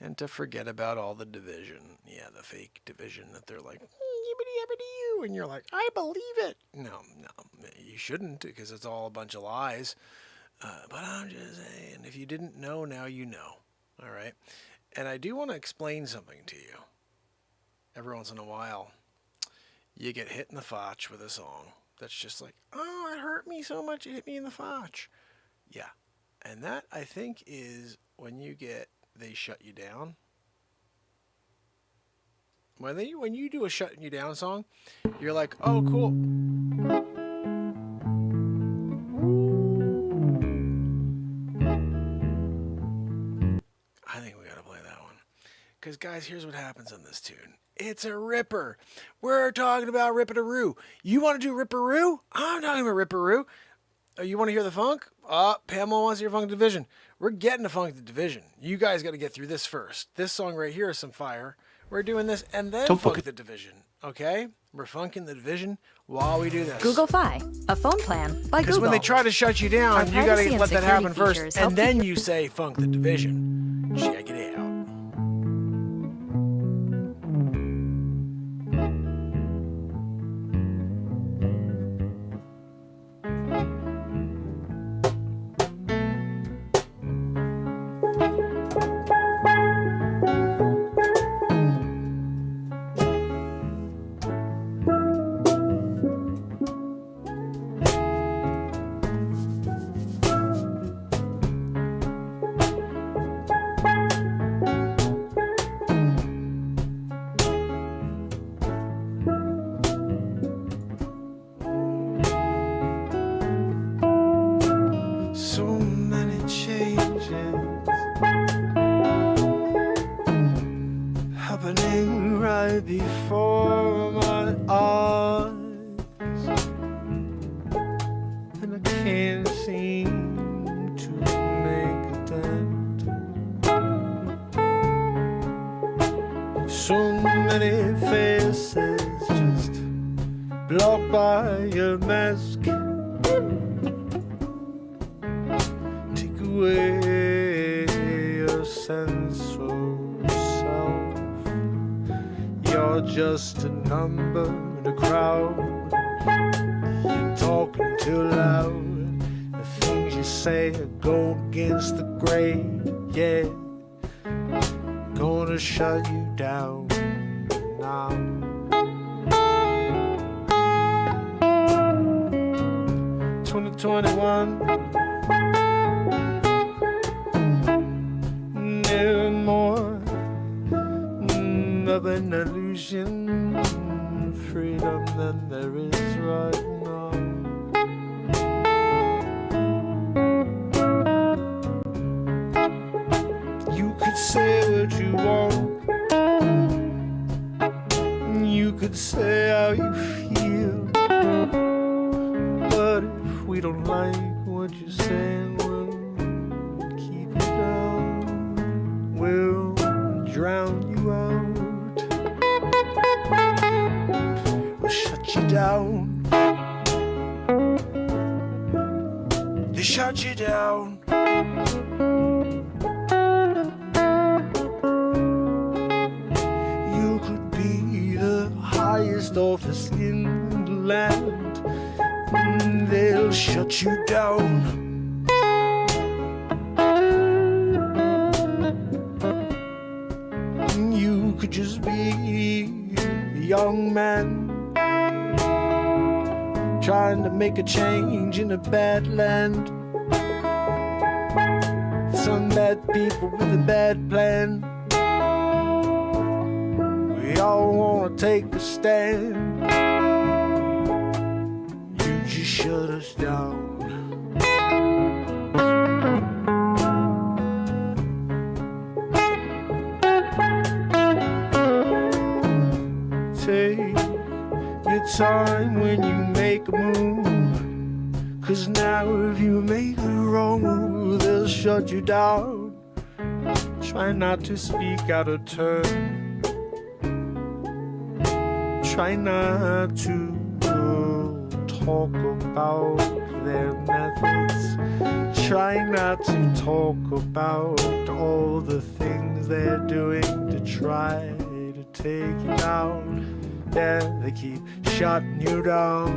and to forget about all the division. Yeah, the fake division that they're like, and you're like, I believe it. No, you shouldn't, because it's all a bunch of lies. But I'm just saying, if you didn't know, now you know. All right? And I do want to explain something to you. Every once in a while, you get hit in the fotch with a song that's just like, oh, it hurt me so much, it hit me in the fotch. Yeah. And that, I think, is when you get They Shut You Down. When you do a Shutting You Down song, you're like, oh, cool. I think we gotta play that one. Because, guys, here's what happens on this tune. It's a ripper. We're talking about Ripperoo. You want to do Ripperoo? I'm talking about Ripperoo. Oh, you want to hear the funk? Pamela wants to hear Funk the Division. We're getting to Funk the Division. You guys got to get through this first. This song right here is some fire. We're doing this and then Funk the Division. Okay? We're funking the division while we do this. Google Fi, a phone plan by Google. Because when they try to shut you down, you got to let that happen first. And then you say Funk the Division. Check it out. Before my eyes, and I can't seem to make a dent. So many faces just blocked by your mask. Take away your sense of self. You're just a number in a crowd. You're talking too loud. The things you say go against the grain. Yeah, gonna shut you down now. 2021, never more of an illusion, freedom than there is right now. You could say what you want, you could say how you feel, but if we don't like what you're saying, we'll keep you down, we'll drown you out. We'll shut you down. They shut you down. You could be the highest office in the land, and they'll shut you down. You could just be a young man trying to make a change in a bad land. Some bad people with a bad plan. We all want to take a stand. You just shut us down. Take your time when you make a move, 'cause now if you make a wrong move, they'll shut you down. Try not to speak out of turn. Try not to talk about their methods. Try not to talk about all the things they're doing to try to take you down. Yeah, they keep shutting you down.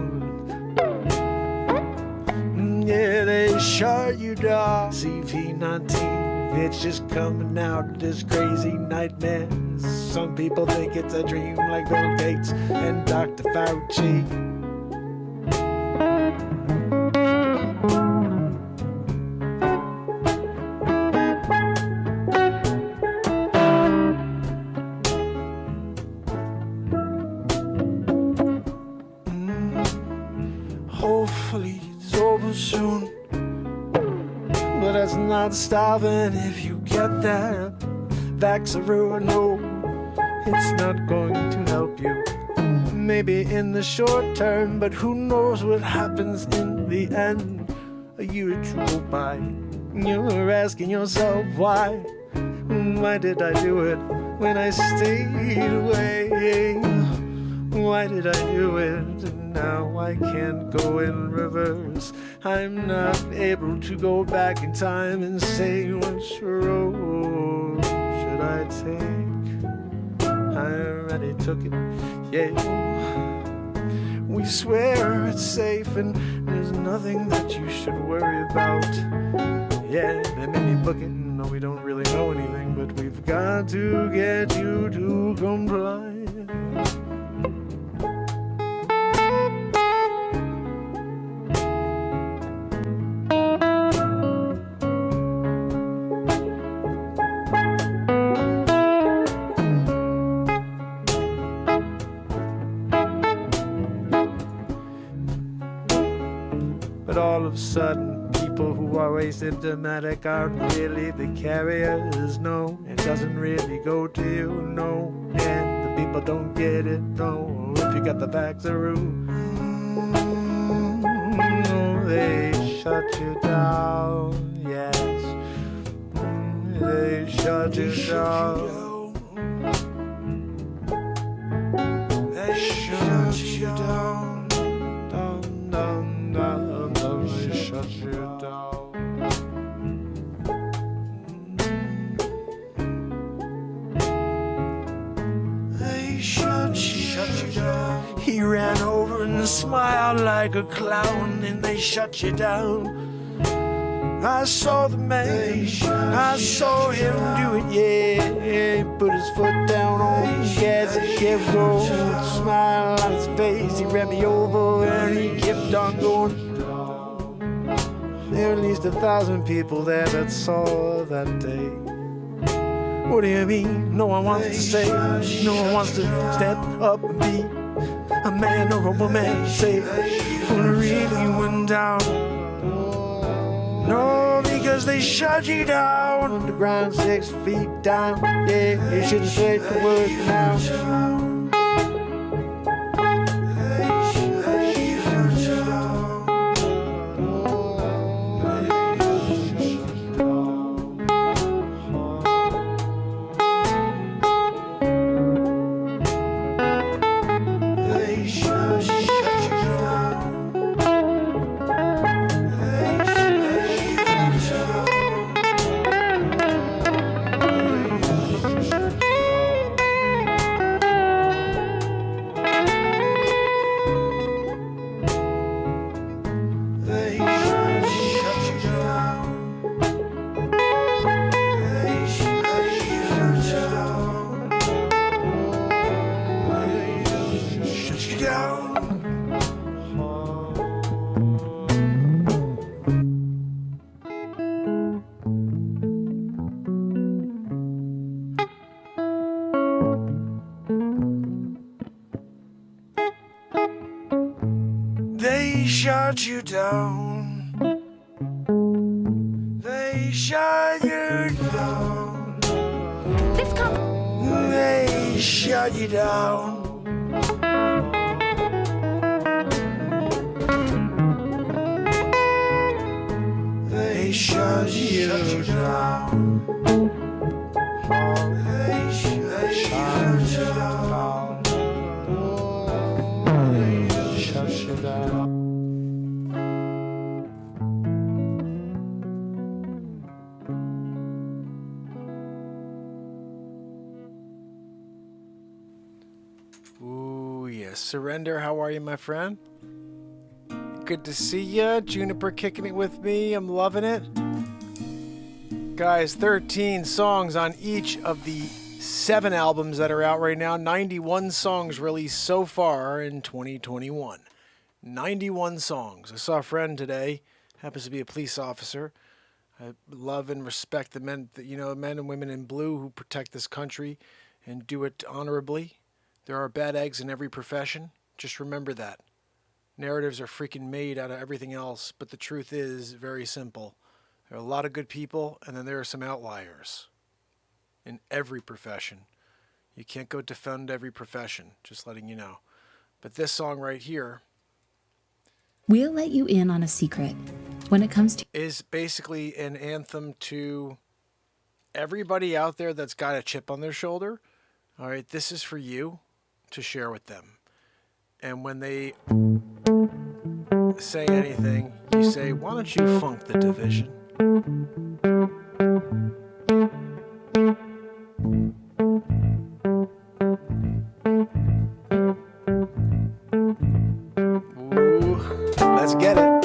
they shut you down. CV19, it's just coming out, this crazy nightmare. Some people think it's a dream like Bill Gates and Dr. Fauci. Hopefully it's over soon, But that's not stopping if you get that Vaxaroo. No, it's not going to help you. Maybe in the short term, but who knows what happens in the end. A year or two go by, you're asking yourself why. Why did I do it when I stayed away? Why did I do it? And now I can't go in reverse. I'm not able to go back in time and say which road should I take. I already took it, yeah. We swear it's safe and there's nothing that you should worry about. Yeah, they made me book it. No, we don't really know anything, but we've got to get you to comply. But all of a sudden, people who are asymptomatic aren't really the carriers, no. It doesn't really go to you, no. And the people don't get it, no. If you got the Vaxaroo, no, they shut you down, yes. They shut you down. they shut you down. Down, down, down, down, they shut you down. They shut you down. He ran over and smiled like a clown, and they shut you down. I saw the man, I saw him do it, yeah. He put his foot down on the gas and kept going. With a smile on his face, he ran me over and he kept on going. There were at least 1,000 people there that saw that day. What do you mean? No one wants to say, no one wants to step up and be a man or a woman. Say what really went down. No, because they shut you down. On the ground, 6 feet down. Yeah, you shouldn't say the word now. They shut you down. They shut you down. They shut you down. They shut you down. They shut you down. Shut you down. Ooh, yes. Surrender, how are you, my friend? Good to see ya. Juniper kicking it with me. I'm loving it. Guys, 13 songs on each of the 7 albums that are out right now. 91 songs released so far in 2021. 91 songs. I saw a friend today, happens to be a police officer. I love and respect the men, men and women in blue who protect this country and do it honorably. There are bad eggs in every profession. Just remember that. Narratives are freaking made out of everything else, but the truth is very simple. There are a lot of good people, and then there are some outliers in every profession. You can't go defend every profession, just letting you know. But this song right here We'll let you in on a secret. When it comes to is basically an anthem to everybody out there that's got a chip on their shoulder. All right, this is for you to share with them. And when they say anything, you say, why don't you funk the division? Ooh, let's get it.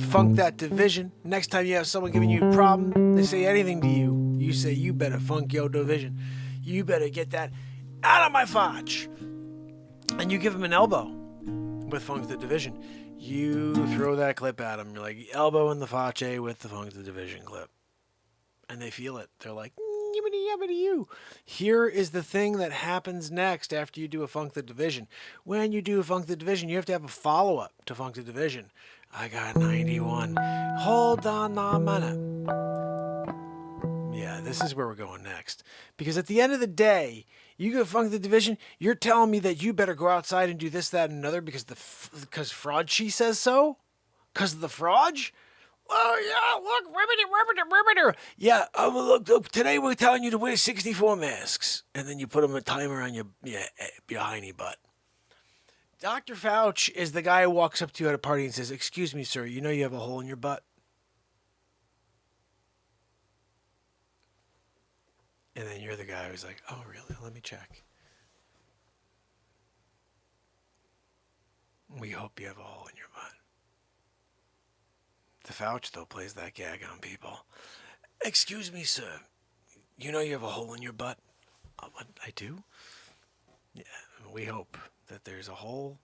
funk that division. Next time you have someone giving you a problem, they say anything to you, you say, you better funk your division. You better get that out of my fotch. And you give them an elbow with funk the division. You throw that clip at them. You're like, elbow in the fotche with the funk the division clip. And they feel it. They're like, yibbity yabbity you. Here is the thing that happens next after you do a funk the division. When you do a funk the division, you have to have a follow-up to funk the division. I got 91. Hold on a minute. Yeah, this is where we're going next. Because at the end of the day, you go funk the division, you're telling me that you better go outside and do this, that, and another because fraud she says so? Because of the fraud? Oh, yeah, look, ribbity. Yeah, look, today we're telling you to wear 64 masks. And then you put them a timer on your hiney butt. Dr. Facce is the guy who walks up to you at a party and says, excuse me, sir, you know you have a hole in your butt? And then you're the guy who's like, oh, really? Let me check. We hope you have a hole in your butt. The Facce, though, plays that gag on people. Excuse me, sir. You know you have a hole in your butt? What, I do? Yeah, we hope that there's a hole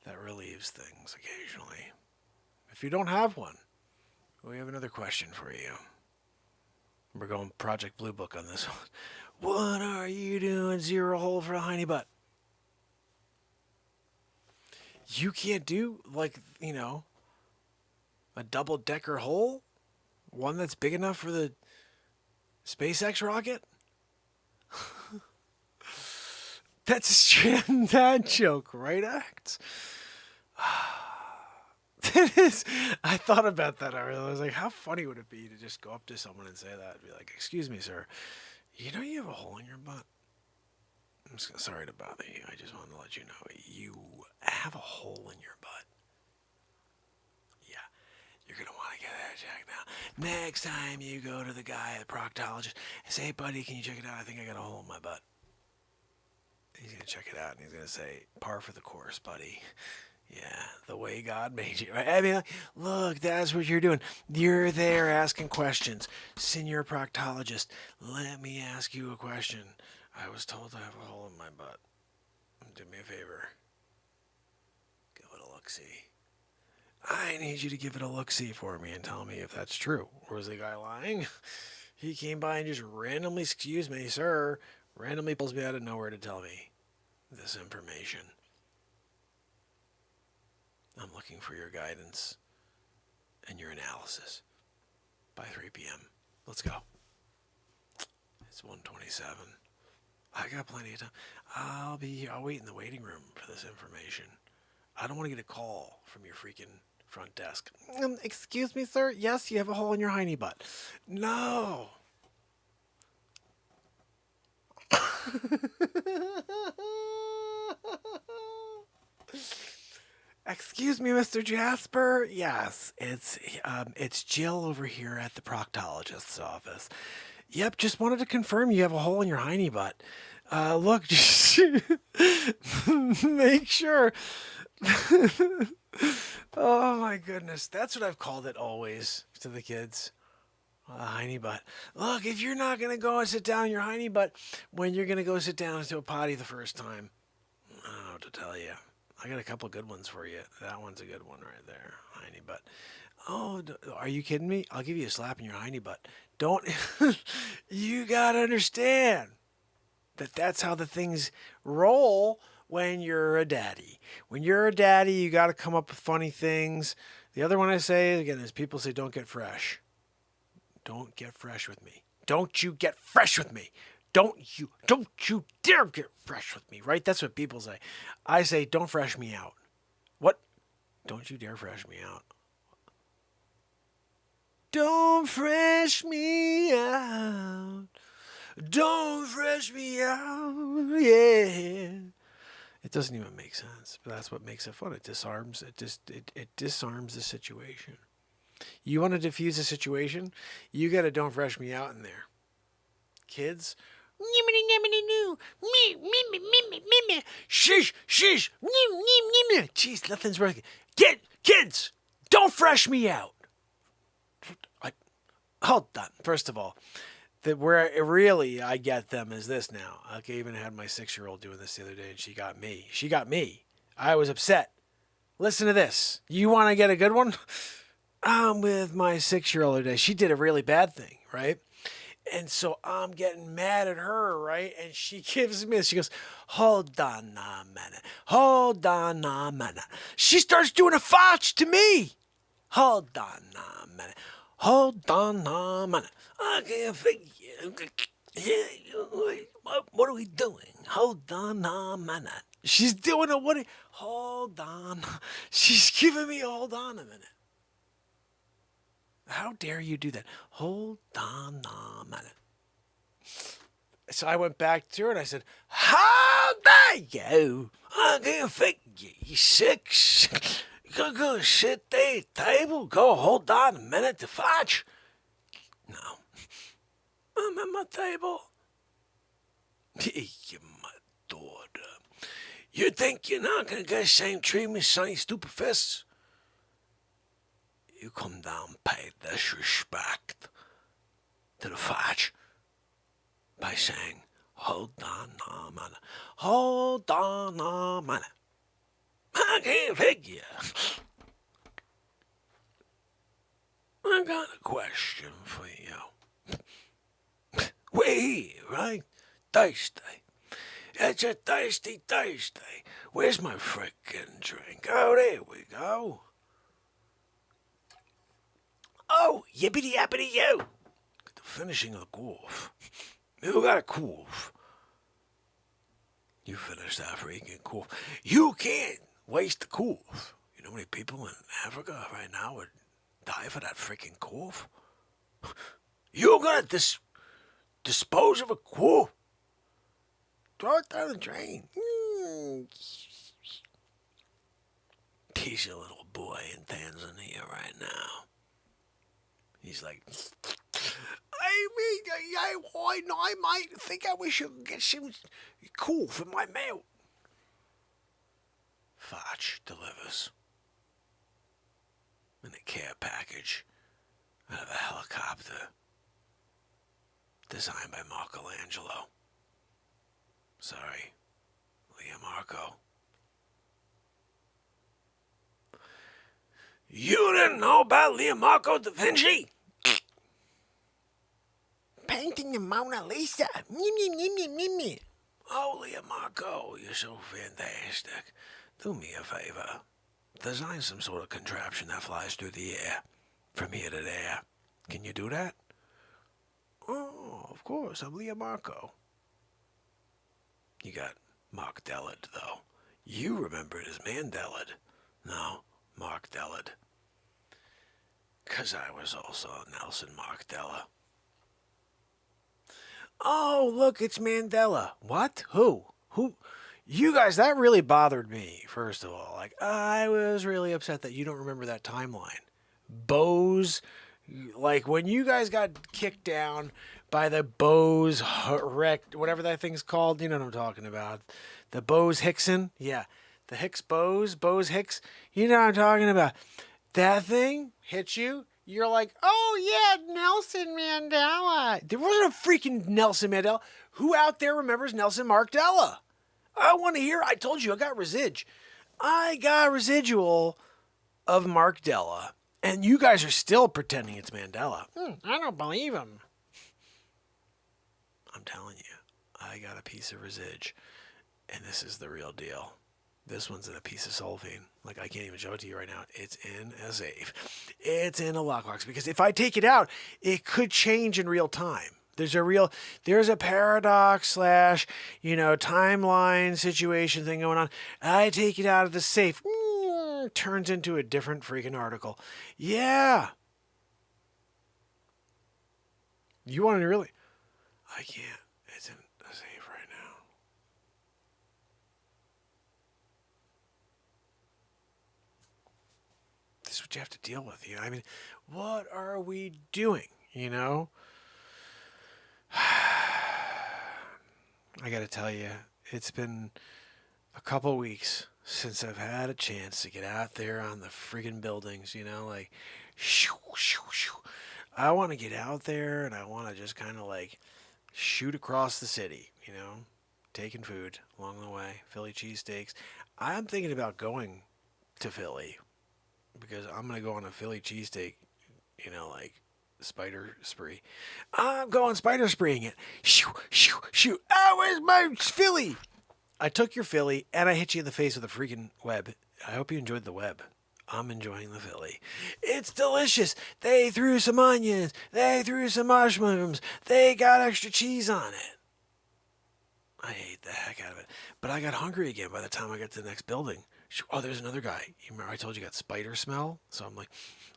that relieves things occasionally. If you don't have one, we have another question for you. We're going Project Blue Book on this one. What are you doing? Zero hole for a hiney butt. You can't do, like, you know, a double-decker hole? One that's big enough for the SpaceX rocket? That's a straight dad joke, right, Act? That is, I thought about that earlier. I was like, how funny would it be to just go up to someone and say that? Be like, excuse me, sir. You know you have a hole in your butt? I'm sorry to bother you. I just wanted to let you know you have a hole in your butt. Yeah, you're going to want to get that checked out. Next time you go to the guy, the proctologist, and say, hey, buddy, can you check it out? I think I got a hole in my butt. He's going to check it out, and he's going to say, par for the course, buddy. Yeah, the way God made you. Right? I mean, look, that's what you're doing. You're there asking questions. Senior proctologist, let me ask you a question. I was told I have a hole in my butt. Do me a favor. Give it a look-see. I need you to give it a look-see for me and tell me if that's true. Or was the guy lying? He came by and just randomly, excuse me, sir, randomly pulls me out of nowhere to tell me this information. I'm looking for your guidance and your analysis by 3 p.m. Let's go. It's 1:27. I got plenty of time. I'll be here. I'll wait in the waiting room for this information. I don't want to get a call from your freaking front desk. Excuse me, sir? Yes, you have a hole in your hiney butt. No. Excuse me, Mr. Jasper? Yes, it's Jill over here at the proctologist's office. Yep, just wanted to confirm you have a hole in your hiney butt. Look, just make sure. Oh my goodness, that's what I've called it always to the kids. Hiney butt. Look, if you're not going to go and sit down in your hiney butt when you're going to go sit down into a potty the first time, I don't know what to tell you. I got a couple good ones for you. That one's a good one right there. Hiney butt. Oh, are you kidding me? I'll give you a slap in your hiney butt. Don't. You got to understand that that's how the things roll when you're a daddy. When you're a daddy, you got to come up with funny things. The other one I say, again, is people say, don't get fresh. Don't get fresh with me. Don't you get fresh with me. Don't you dare get fresh with me, right? That's what people say. I say, don't fresh me out. What? Don't you dare fresh me out. Don't fresh me out. Don't fresh me out. Yeah. It doesn't even make sense, but that's what makes it fun. It disarms. It disarms the situation. You want to diffuse a situation? You got to don't fresh me out in there. Kids. Shish, shish. Jeez, nothing's working. Kids, Don't fresh me out. Hold on. First of all, where really I get them is this now. I even had my 6-year-old doing this the other day, and she got me. She got me. I was upset. Listen to this. You want to get a good one? I'm with my 6-year-old today. She did a really bad thing, right? And so I'm getting mad at her, right? And she gives me this. She goes, hold on a minute. Hold on a minute. She starts doing a Facce to me. Hold on a minute. Hold on a minute. I can't figure. What are we doing? Hold on a minute. She's doing a what? Hold on. She's giving me a hold on a minute. How dare you do that? Hold on a minute. So I went back to her and I said, how dare you? I can't figure. You 6. You go sit there at the table, go hold on a minute to Facce. No. I'm at my table. You're my daughter. You think you're not going to get the same treatment as Sonny Stupid Fists? You come down and pay disrespect to the Facce by saying, hold on a minute. Hold on a minute. I can't figure. I got a question for you. We're here, right? Thursday. It's a thirsty Thursday. Where's my frickin' drink? Oh, there we go. Oh, yippity-yappity-yo. The finishing of the course. You got a course. You finish that freaking course. You can't waste the course. You know how many people in Africa right now would die for that freaking course? You're gonna dispose of a course. Throw it down the drain. He's a little boy in Tanzania right now. He's like, I might think I wish I could get some cool for my mail. Facce delivers in a care package out of a helicopter designed by Michelangelo. Sorry, Leah Marco. You didn't know about Leonardo da Vinci? Painting the Mona Lisa. Oh, Leonardo, you're so fantastic. Do me a favor. Design some sort of contraption that flies through the air, from here to there. Can you do that? Oh, of course, I'm Leonardo. You got Mark Dellard, though. You remember it as Mandellard. No, Mark Dellard. 'Cause I was also Nelson Mandela. Oh, look, it's Mandela. What? Who? You guys, that really bothered me, first of all. Like, I was really upset that you don't remember that timeline. Bose, like, when you guys got kicked down by the Bose whatever that thing's called, you know what I'm talking about. The Bose Hickson? Yeah. The Hicks Bose Hicks. You know what I'm talking about. That thing hit you. You're like, oh, yeah, Nelson Mandela. There wasn't a freaking Nelson Mandela. Who out there remembers Nelson Mandela? I want to hear. I told you, I got I got residual of Mark Della. And you guys are still pretending it's Mandela. I don't believe him. I'm telling you, I got a piece of residue. And this is the real deal. This one's in a piece of cellophane. Like, I can't even show it to you right now. It's in a safe. It's in a lockbox. Because if I take it out, it could change in real time. There's a paradox / timeline situation thing going on. I take it out of the safe. Turns into a different freaking article. Yeah. You want to really? I can't. It's in a safe right now. This is what you have to deal with. I mean, what are we doing? I got to tell you, a couple weeks since I've had a chance to get out there on the friggin' buildings, you know, like, shoo, shoo, shoo. I want to get out there and I want to just kind of like shoot across the city, you know, taking food along the way, Philly cheesesteaks. I'm thinking about going to Philly because I'm going to go on a Philly cheesesteak, you know, like spider spree. I'm going spider spreeing it. Shoo, shoo, shoo. Oh, where's my Philly? I took your Philly and I hit you in the face with a freaking web. I hope you enjoyed the web. I'm enjoying the Philly. It's delicious. They threw some onions. They threw some mushrooms. They got extra cheese on it. I ate the heck out of it. But I got hungry again by the time I got to the next building. Oh, there's another guy. You remember I told you got spider smell? So I'm like,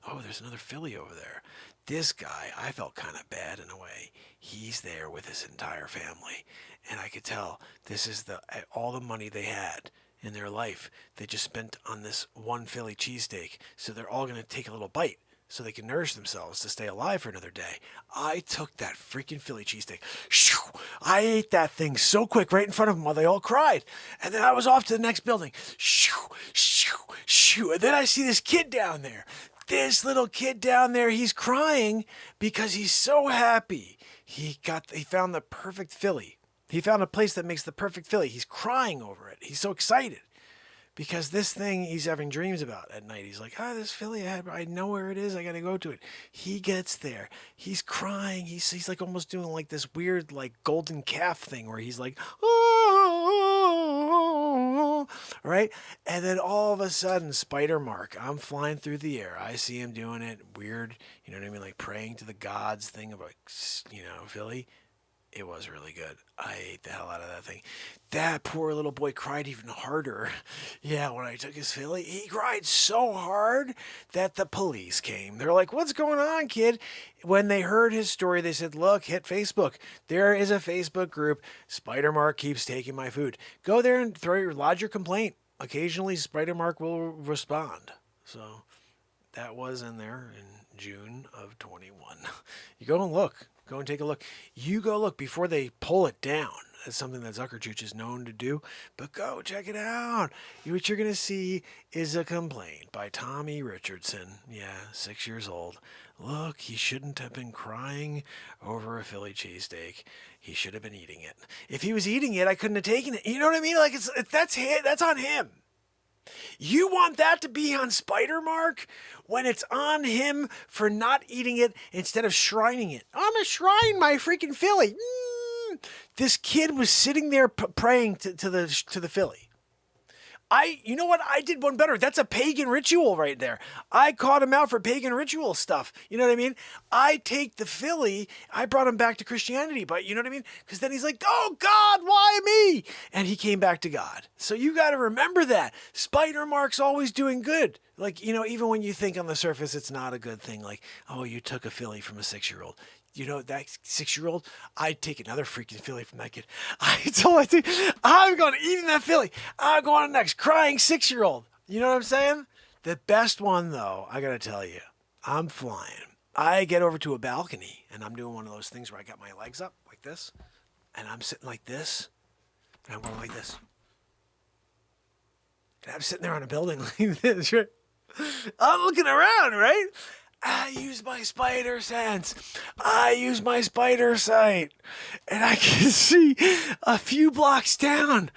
oh, there's another Philly over there. This guy, I felt kind of bad in a way. He's there with his entire family. And I could tell this is all the money they had in their life they just spent on this one Philly cheesesteak. So they're all going to take a little bite so they can nourish themselves to stay alive for another day. I took that freaking Philly cheesesteak. I ate that thing so quick right in front of them while they all cried. And then I was off to the next building. And then I see this kid down there. This little kid down there, he's crying because he's so happy. He found the perfect Philly. He found a place that makes the perfect Philly. He's crying over it. He's so excited because this thing he's having dreams about at night. He's like, this Philly, I know where it is. I got to go to it. He gets there. He's crying. He's like almost doing like this weird like golden calf thing where he's like, oh, right? And then all of a sudden, SpiderMark, I'm flying through the air. I see him doing it weird. You know what I mean? Like praying to the gods thing about, you know, Philly. It was really good. I ate the hell out of that thing. That poor little boy cried even harder. Yeah, when I took his Philly, he cried so hard that the police came. They're like, what's going on, kid? When they heard his story, they said, look, hit Facebook. There is a Facebook group. SpiderMark keeps taking my food. Go there and lodge your complaint. Occasionally, SpiderMark will respond. So that was in there in June of 21. You go and look. Go and take a look. You go look before they pull it down. That's something that Zuckerchooch is known to do. But go check it out. What you're going to see is a complaint by Tommy Richardson. Yeah, 6 years old. Look, he shouldn't have been crying over a Philly cheesesteak. He should have been eating it. If he was eating it, I couldn't have taken it. You know what I mean? Like that's on him. You want that to be on SpiderMark when it's on him for not eating it instead of shrining it. I'm gonna shrine my freaking Philly. This kid was sitting there praying to the Philly. You know what? I did one better. That's a pagan ritual right there. I caught him out for pagan ritual stuff. You know what I mean? I take the Philly. I brought him back to Christianity, but you know what I mean? Because then he's like, oh God, why me? And he came back to God. So you got to remember that. SpiderMark's always doing good. Like, you know, even when you think on the surface it's not a good thing, like, oh, you took a Philly from a 6-year-old. You know, that 6-year-old, I'd take another freaking Philly from that kid. I'm going to eat that Philly. I'm going to next crying 6-year-old. You know what I'm saying? The best one, though, I got to tell you, I'm flying. I get over to a balcony, and I'm doing one of those things where I got my legs up like this, and I'm sitting like this, and I'm going like this. And I'm sitting there on a building like this, right? I'm looking around, right? I use my spider sense. I use my spider sight. And I can see a few blocks down.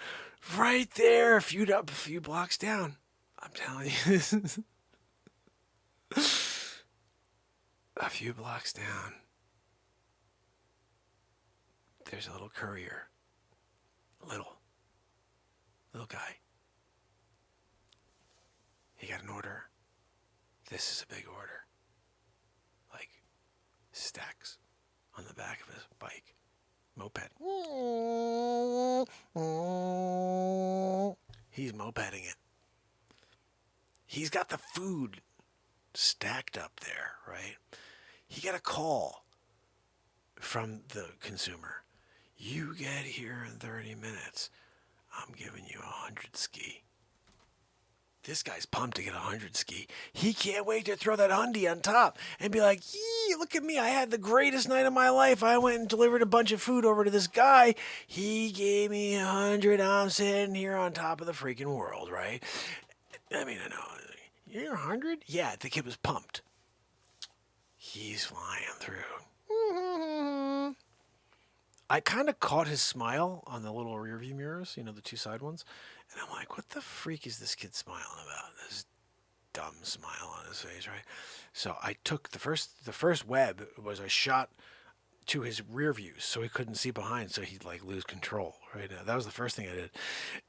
Right there. A few blocks down. I'm telling you this. A few blocks down. There's a little courier. Little guy. He got an order. This is a big order. Stacks on the back of his bike. Moped. He's mopeding it. He's got the food stacked up there, right? He got a call from the consumer. You get here in 30 minutes. I'm giving you 100 ski. This guy's pumped to get a 100 ski. He can't wait to throw that Hyundai on top and be like, yee, look at me. I had the greatest night of my life. I went and delivered a bunch of food over to this guy. He gave me 100. I'm sitting here on top of the freaking world, right? I mean, I know. You're 100? Yeah, the kid was pumped. He's flying through. I kind of caught his smile on the little rearview mirrors, you know, the two side ones. And I'm like, what the freak is this kid smiling about? This dumb smile on his face, right? So I took the first web was I shot to his rear views so he couldn't see behind, so he'd like lose control, right? That was the first thing I did.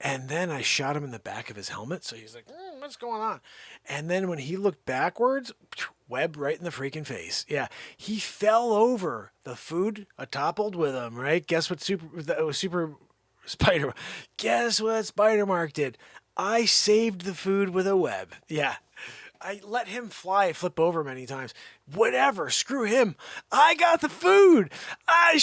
And then I shot him in the back of his helmet, so he's like, what's going on? And then when he looked backwards, web right in the freaking face. Yeah, he fell over. The food toppled with him, right? Guess what Super Spider. Guess what SpiderMark did? I saved the food with a web. Yeah. I let him flip over many times. Whatever, screw him. I got the food. I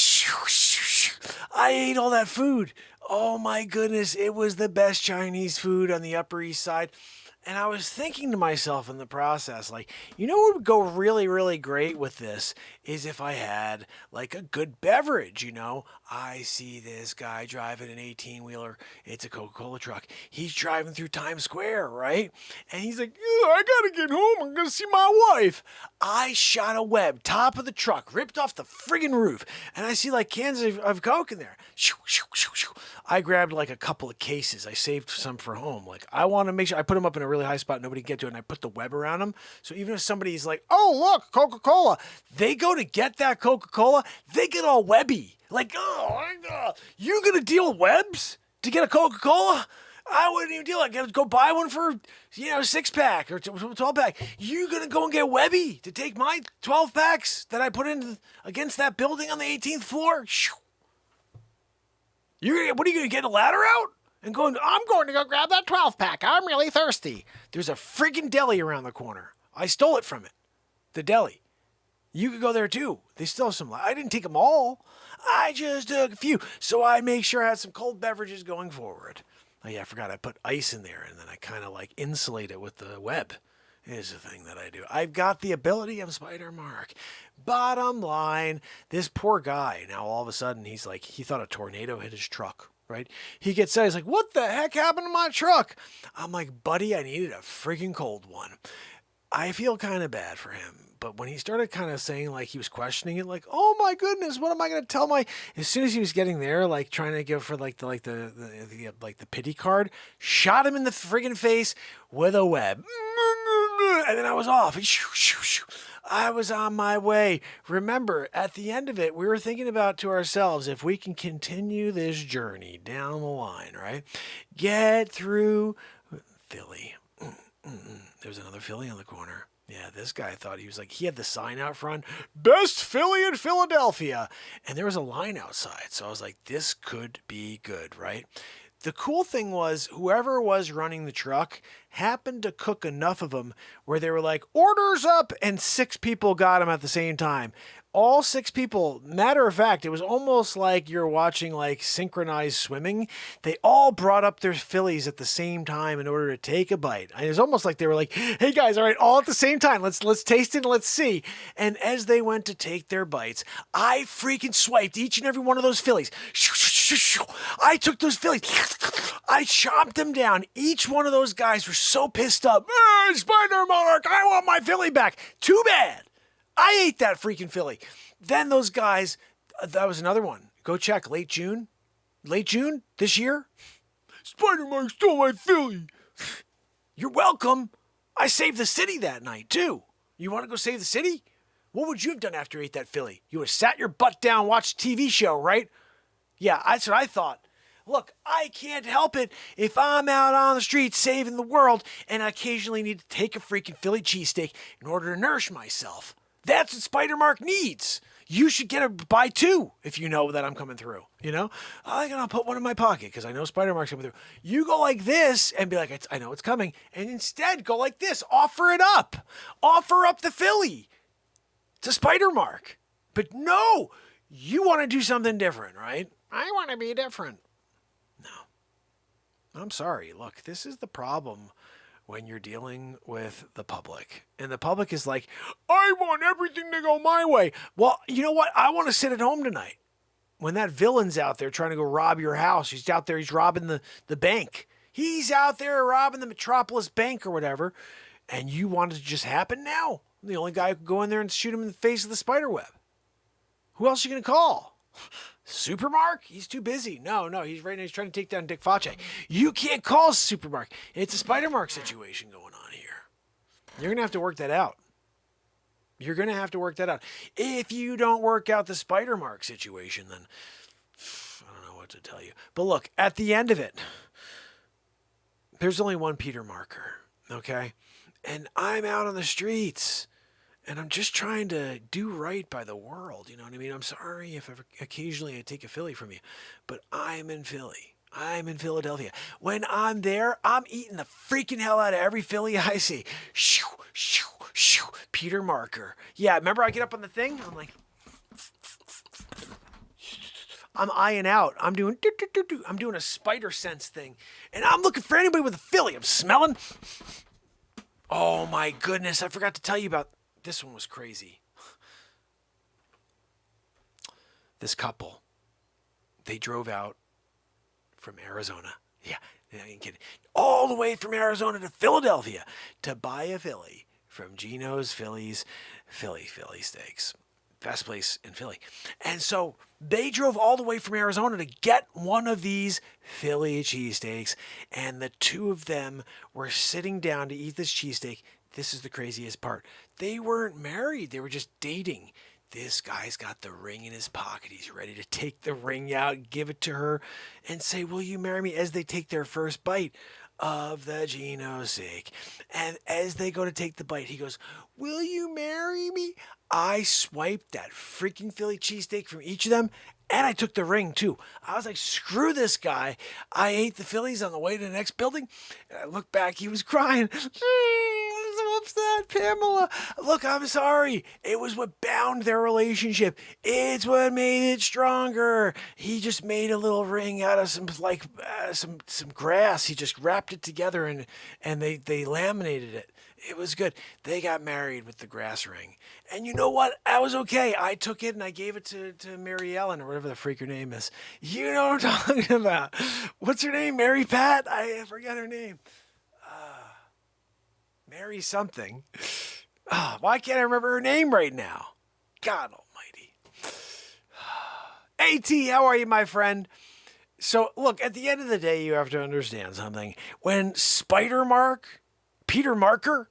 ate all that food. Oh my goodness, it was the best Chinese food on the Upper East Side. And I was thinking to myself in the process, like, you know what would go really, really great with this is if I had, like, a good beverage, you know? I see this guy driving an 18-wheeler. It's a Coca-Cola truck. He's driving through Times Square, right? And he's like, I gotta get home. I'm gonna see my wife. I shot a web, top of the truck, ripped off the friggin' roof. And I see, like, cans of Coke in there. I grabbed, like, a couple of cases. I saved some for home. Like, I want to make sure I put them up in a really high spot, nobody can get to it, and I put the web around them. So even if somebody's like, oh, look, Coca-Cola, they go to get that Coca-Cola, they get all webby. Like, you gonna deal with webs to get a Coca-Cola? I wouldn't even deal. I gotta go buy one for, you know, 6-pack or 12-pack. You gonna go and get webby to take my 12 packs that I put in against that building on the 18th floor? What are you gonna get a ladder out? And I'm going to go grab that 12-pack. I'm really thirsty. There's a friggin' deli around the corner. I stole it from it. The deli. You could go there too. They still have some. I didn't take them all. I just took a few. So I make sure I had some cold beverages going forward. Oh yeah, I forgot. I put ice in there and then I kind of like insulate it with the web. Is the thing that I do. I've got the ability of SpiderMark. Bottom line, this poor guy, now all of a sudden he's like, he thought a tornado hit his truck. Right? He gets out. He's like, what the heck happened to my truck? I'm like, buddy, I needed a freaking cold one. I feel kind of bad for him. But when he started kind of saying, like, he was questioning it, like, oh my goodness, what am I going to tell my, as soon as he was getting there, like trying to go for like the pity card, shot him in the friggin' face with a web. And then I was off. I was on my way. Remember, at the end of it, we were thinking about to ourselves, if we can continue this journey down the line, right? Get through Philly. There's another Philly on the corner. Yeah, this guy thought he had the sign out front, best Philly in Philadelphia. And there was a line outside. So I was like, this could be good, right? The cool thing was whoever was running the truck happened to cook enough of them where they were like, orders up, and 6 people got them at the same time. All 6 people, matter of fact, it was almost like you're watching like synchronized swimming. They all brought up their Phillies at the same time in order to take a bite. And it was almost like they were like, hey guys, all right, all at the same time. Let's taste it and let's see. And as they went to take their bites, I freaking swiped each and every one of those Phillies. I took those Phillies. I chopped them down. Each one of those guys were so pissed up. Hey, SpiderMark, I want my Philly back. Too bad. I ate that freaking Philly. Then those guys, that was another one. Go check late June this year. SpiderMark stole my Philly. You're welcome. I saved the city that night too. You want to go save the city? What would you have done after you ate that Philly? You would have sat your butt down, watched a TV show, right? Yeah, that's what I thought. Look, I can't help it if I'm out on the street saving the world and I occasionally need to take a freaking Philly cheesesteak in order to nourish myself. That's what SpiderMark needs. You should buy 2 if you know that I'm coming through, you know? I'm going to put one in my pocket because I know SpiderMark's coming through. You go like this and be like, I know it's coming. And instead go like this. Offer it up. Offer up the Philly to SpiderMark. But no, you want to do something different, right? I want to be different. No. I'm sorry. Look, this is the problem when you're dealing with the public. And the public is like, I want everything to go my way. Well, you know what? I want to sit at home tonight. When that villain's out there trying to go rob your house, he's out there, he's robbing the bank. He's out there robbing the Metropolis Bank or whatever. And you want it to just happen now? The only guy who could go in there and shoot him in the face of the spider web. Who else are you going to call? SpiderMark? He's too busy. No, he's right now. He's trying to take down Dick Facce. You can't call SpiderMark. It's a SpiderMark situation going on here. You're going to have to work that out. You're going to have to work that out. If you don't work out the SpiderMark situation, then I don't know what to tell you. But look, at the end of it, there's only one Peter Marker, okay? And I'm out on the streets. And I'm just trying to do right by the world. You know what I mean? I'm sorry if ever, occasionally I take a Philly from you. But I'm in Philly. I'm in Philadelphia. When I'm there, I'm eating the freaking hell out of every Philly I see. Shoo, shoo, shoo. Peter Marker. Yeah, remember I get up on the thing? I'm like... I'm eyeing out. I'm doing... I'm doing a spider sense thing. And I'm looking for anybody with a Philly. I'm smelling... Oh my goodness. I forgot to tell you about... This one was crazy. This couple, they drove out from Arizona. Yeah, I ain't kidding. All the way from Arizona to Philadelphia to buy a Philly from Gino's Philly Steaks. Best place in Philly. And so they drove all the way from Arizona to get one of these Philly cheesesteaks. And the two of them were sitting down to eat this cheesesteak. This is the craziest part. They weren't married. They were just dating. This guy's got the ring in his pocket. He's ready to take the ring out, give it to her, and say, will you marry me? As they take their first bite of the Gino steak. And as they go to take the bite, he goes, will you marry me? I swiped that freaking Philly cheesesteak from each of them, and I took the ring too. I was like, screw this guy. I ate the Phillies on the way to the next building. And I looked back, he was crying. I'm so upset, Pamela. Look, I'm sorry. It was what bound their relationship. It's what made it stronger. He just made a little ring out of some grass. He just wrapped it together and they laminated it. It was good. They got married with the grass ring. And you know what? I was okay. I took it and I gave it to Mary Ellen or whatever the freak her name is. You know what I'm talking about. What's her name? Mary Pat? I forgot her name. Mary something. Why can't I remember her name right now? God almighty. AT, how are you, my friend? So, look, at the end of the day, you have to understand something. When SpiderMark, Peter Marker,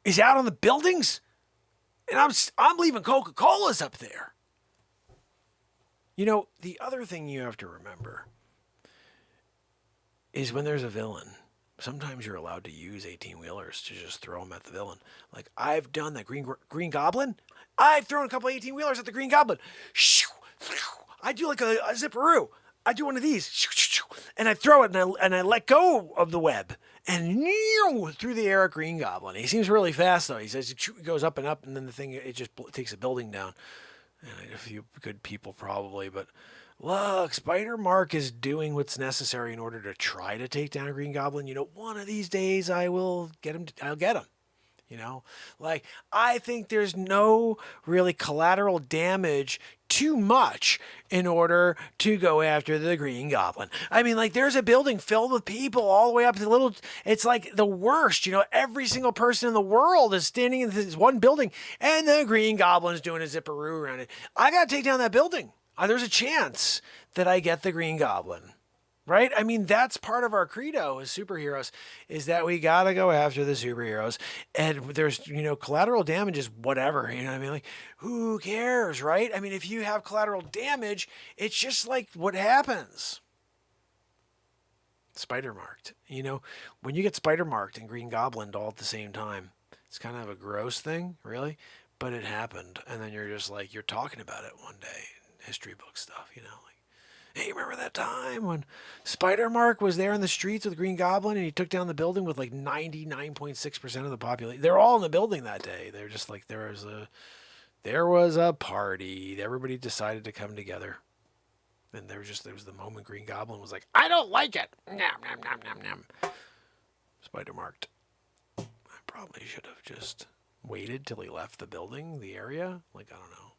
is out on the buildings, and I'm leaving Coca-Colas up there. You know, the other thing you have to remember is when there's a villain, sometimes you're allowed to use 18-wheelers to just throw them at the villain. Like, I've done that. Green Goblin? I've thrown a couple 18-wheelers at the Green Goblin. I do like a zipperoo. I do one of these. And I throw it and I let go of the web. And through the air at Green Goblin. He seems really fast, though. He says it goes up and up, and then the thing, it just takes a building down. And a few good people probably, but look, SpiderMark is doing what's necessary in order to try to take down a Green Goblin. You know, one of these days I will get him. I'll get him. You know, like, I think there's no really collateral damage too much in order to go after the Green Goblin. I mean, like, there's a building filled with people all the way up to it's like the worst, you know, every single person in the world is standing in this one building and the Green Goblin is doing a zipperoo around it. I got to take down that building. There's a chance that I get the Green Goblin. Right? I mean, that's part of our credo as superheroes, is that we got to go after the superheroes. And there's, you know, collateral damage is whatever. You know what I mean? Like, who cares, right? I mean, if you have collateral damage, it's just like what happens. SpiderMarked. You know, when you get SpiderMarked and Green Goblin all at the same time, it's kind of a gross thing, really. But it happened. And then you're just like, you're talking about it one day. History book stuff, you know, like, hey, remember that time when SpiderMark was there in the streets with Green Goblin and he took down the building with like 99.6% of the population? They're all in the building that day. They're just like, there was a party. Everybody decided to come together. And there was the moment Green Goblin was like, I don't like it. Nom, nom, nom, nom, nom. SpiderMarked. probably should have just waited till he left the building, the area. Like, I don't know.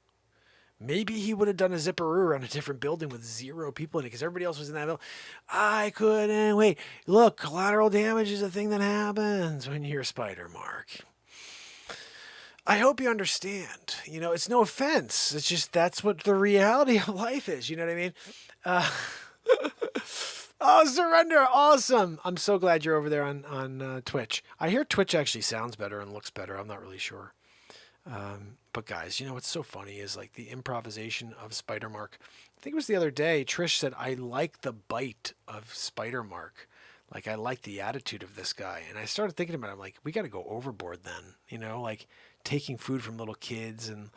Maybe he would have done a zipperoo around a different building with 0 people in it because everybody else was in that building. I couldn't wait. Look, collateral damage is a thing that happens when you're SpiderMark. I hope you understand. You know, it's no offense. It's just that's what the reality of life is. You know what I mean? Oh, Surrender. Awesome. I'm so glad you're over there on Twitch. I hear Twitch actually sounds better and looks better. I'm not really sure. But guys, you know, what's so funny is like the improvisation of SpiderMark. I think it was the other day, Trish said, I like the bite of SpiderMark. Like, I like the attitude of this guy. And I started thinking about it. I'm like, we got to go overboard then, you know, like taking food from little kids and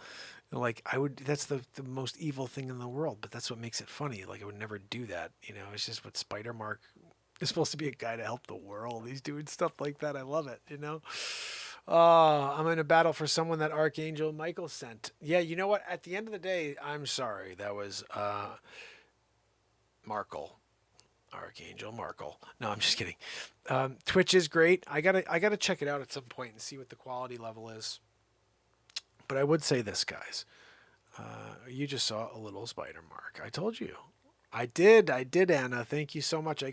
like that's the most evil thing in the world, but that's what makes it funny. Like I would never do that. You know, it's just what SpiderMark is supposed to be, a guy to help the world. He's doing stuff like that. I love it. You know? I'm in a battle for someone that Archangel Michael sent. Yeah. You know what? At the end of the day, I'm sorry. That was, Archangel Markle. No, I'm just kidding. Twitch is great. I gotta check it out at some point and see what the quality level is. But I would say this, guys. You just saw a little SpiderMark. I told you. I did, Anna. Thank you so much. I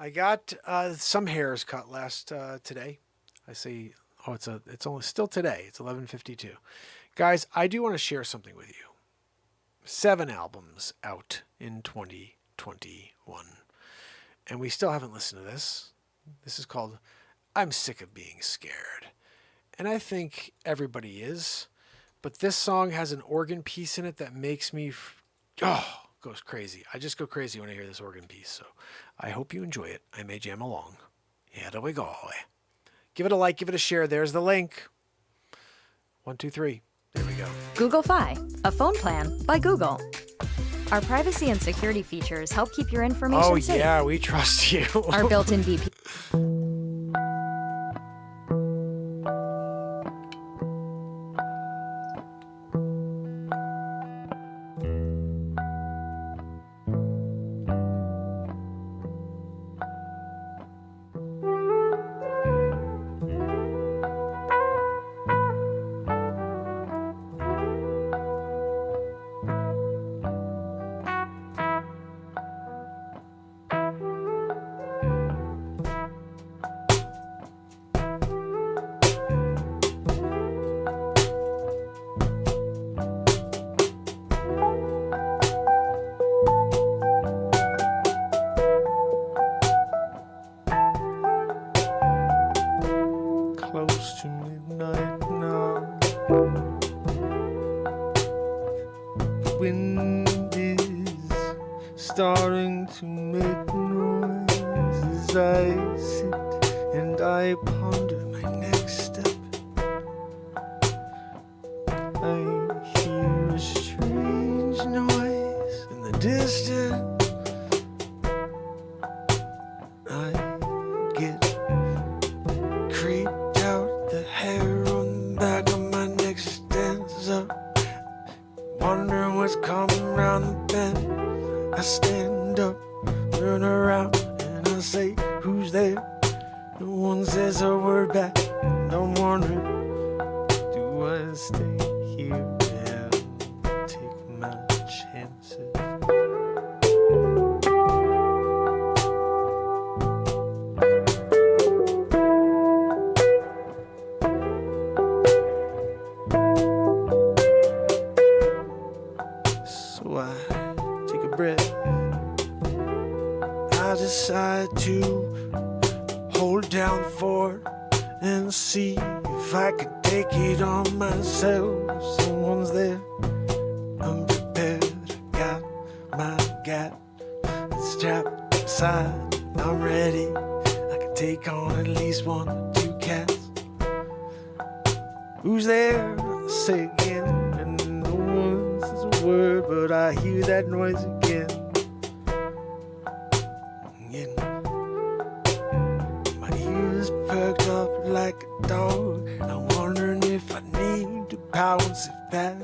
got some hairs cut today. I say, it's only still today. It's 11:52. Guys, I do want to share something with you. 7 albums out in 2021. And we still haven't listened to this. This is called I'm Sick of Being Scared. And I think everybody is. But this song has an organ piece in it that makes me, goes crazy. I just go crazy when I hear this organ piece. So I hope you enjoy it. I may jam along. Here we go. Give it a like, give it a share. There's the link. 1, 2, 3. There we go. Google Fi, a phone plan by Google. Our privacy and security features help keep your information safe. Oh, yeah, we trust you. Our built-in VP. Close to midnight now. The wind is starting to make noise as I sit and I ponder my next step. I hear a strange noise in the distance. I get creeped out, the hair on the back of my neck stands up, wondering what's coming round the bend. I stand up, turn around, and I say, who's there? No one says a word back, and I'm wondering, do I stay here and take my chances? So I take a breath. I decide to hold down fort and see if I could take it on myself. Someone's there, I'm prepared. I got my gat, it's strapped inside. I'm ready. I can take on at least 1 or 2 cats. Who's there? I say again, and no one says a word, but I hear that noise again. Again. My ears perked up like a dog. I'm wondering if I need to pounce if that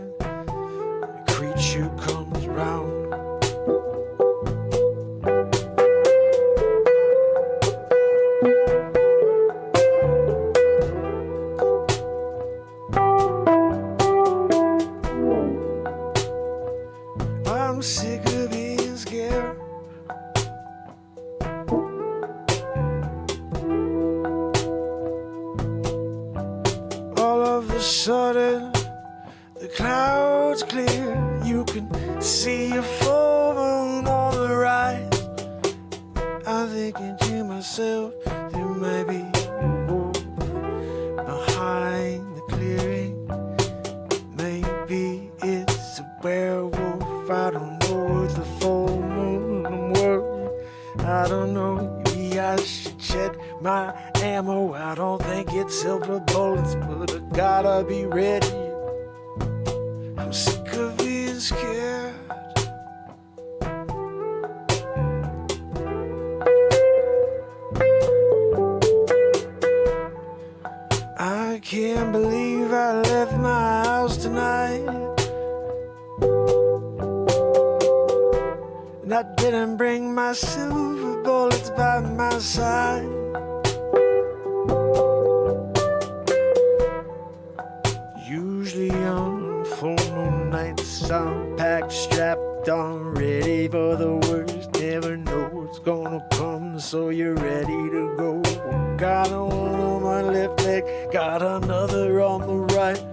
creature comes round. The clouds clear, you can see a full moon on the rise. I'm thinking to myself, there might be a wolf behind the clearing. Maybe it's a werewolf, I don't know. It's the full moon, I'm worried, I don't know. Maybe I should check my ammo. I don't think it's silver bullets, but I gotta be ready. I'm sick of being scared. I can't believe I left my house tonight, and I didn't bring my silver bullets by my side. Usually on full moon nights I'm packed, strapped on, ready for the worst. Never know what's gonna come, so you're ready to go. Got one on my left leg, got another on the right.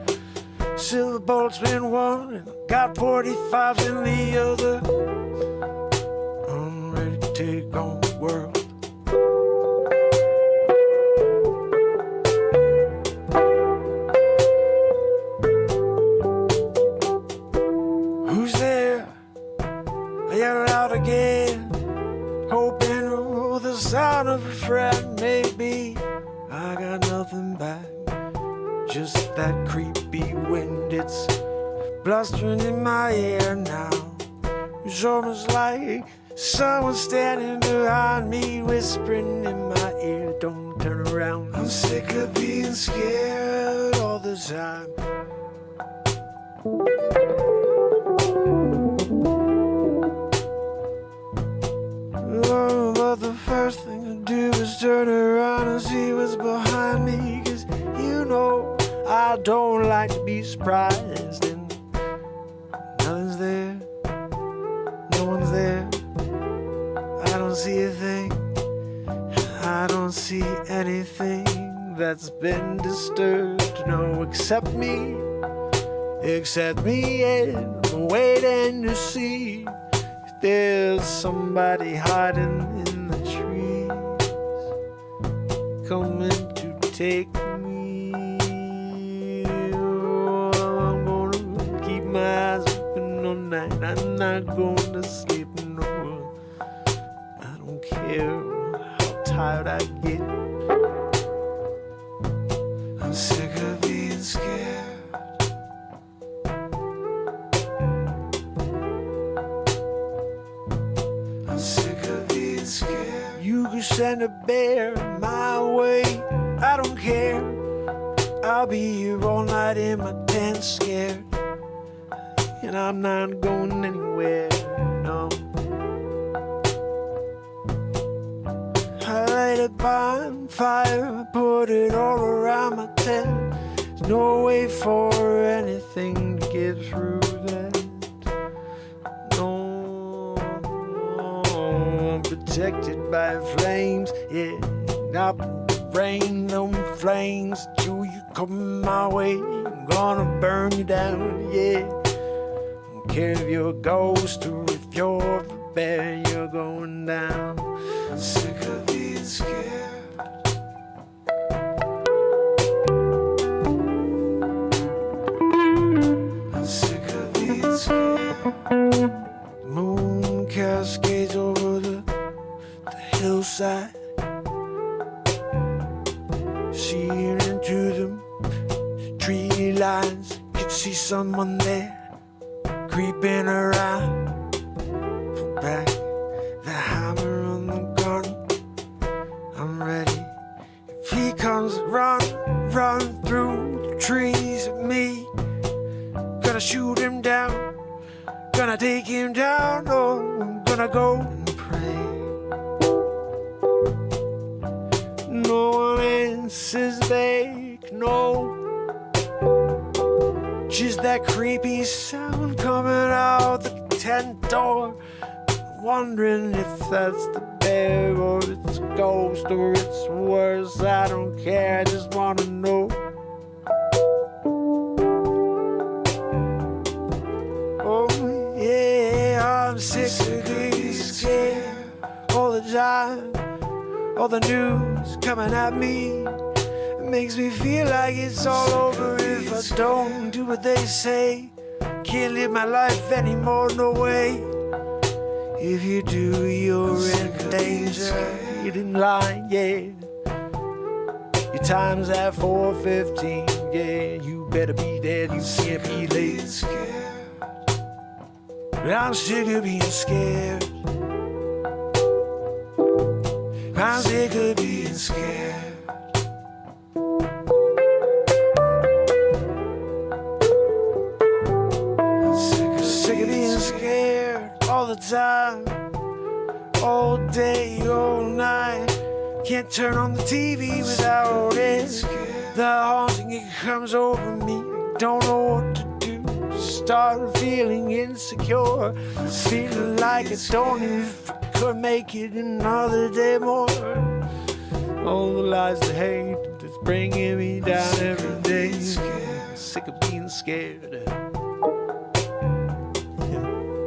Silver bullets in one, and I got 45s in the other. I'm ready to take on the world. Who's there? I yell out again, hoping for the sound of a friend. Maybe I got nothing back, just that creepy wind. It's blustering in my ear now. It's almost like someone standing behind me, whispering in my ear, don't turn around. I'm sick of being scared all the time. Oh, but the first thing I do is turn around and see what's behind me, 'cause you know I don't like to be surprised, and nothing's there, no one's there. I don't see a thing, I don't see anything that's been disturbed, no, except me, and I'm waiting to see if there's somebody hiding in the trees, coming to take me. Oh, I'm gonna keep my eyes open all night, I'm not going to sleep, no. I don't care how tired I get, I'm sick of being scared. I'm sick of being scared. You can send a bear my way, I don't care. I'll be here all night in my tent scared, and I'm not going anywhere, no. I light a bonfire, put it all around my tent. There's no way for anything to get through that. No, I'm protected by flames, yeah. Up in the rain, them flames, you come my way, I'm gonna burn you down, yeah. Don't care if you're a ghost or if you're a bear, you're going down. I'm sick of being scared. I'm sick of being scared. The moon cascades over the hillside, seeing into the tree lines. Could see someone there creeping around. Put back the hammer on the gun, I'm ready. If he comes, run through the trees at me. Gonna shoot him down, gonna take him down. Oh, I'm gonna go and pray. No one answers back, no. Just that creepy sound coming out the tent door. Wondering if that's the bear or it's a ghost or it's worse. I don't care, I just wanna know. I'm sick of being scared all the time. All the news coming at me, it makes me feel like it's all over if I don't do what they say. Can't live my life anymore, no way. If you do, you're in danger. Get in line, yeah. Your time's at 4:15, yeah. You better be there, you can't be late. But I'm sick of being scared. I'm sick of being scared. I'm sick of being scared all the time, all day, all night. Can't turn on the TV without it. The haunting, it comes over me. Don't know what to do. Start feeling insecure. Feeling like I don't even if I could make it another day more. All the lies, the hate, that's bringing me down every day. I'm sick of being scared.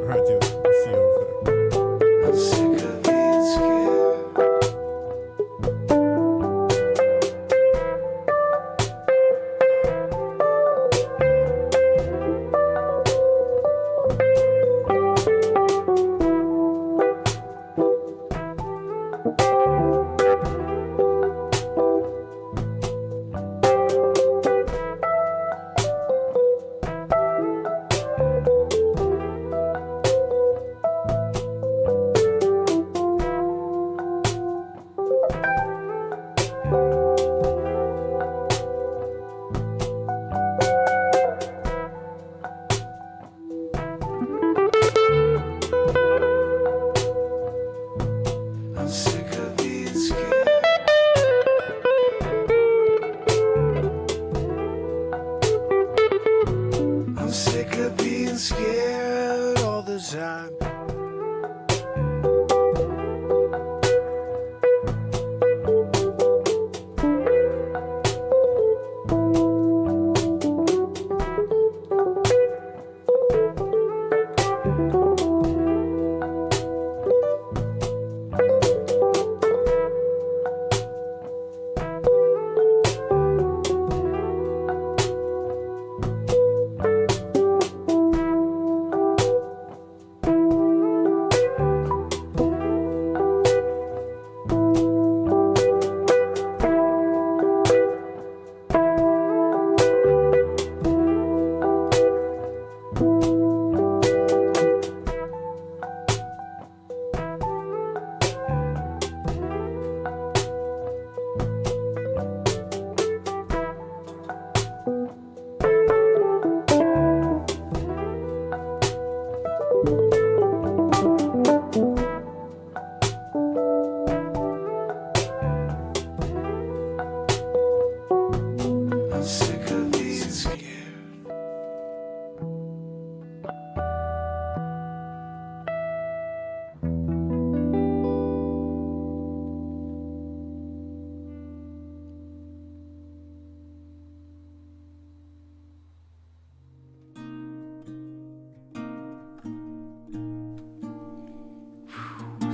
Alright, dude. See you over there. I'm sick of being scared.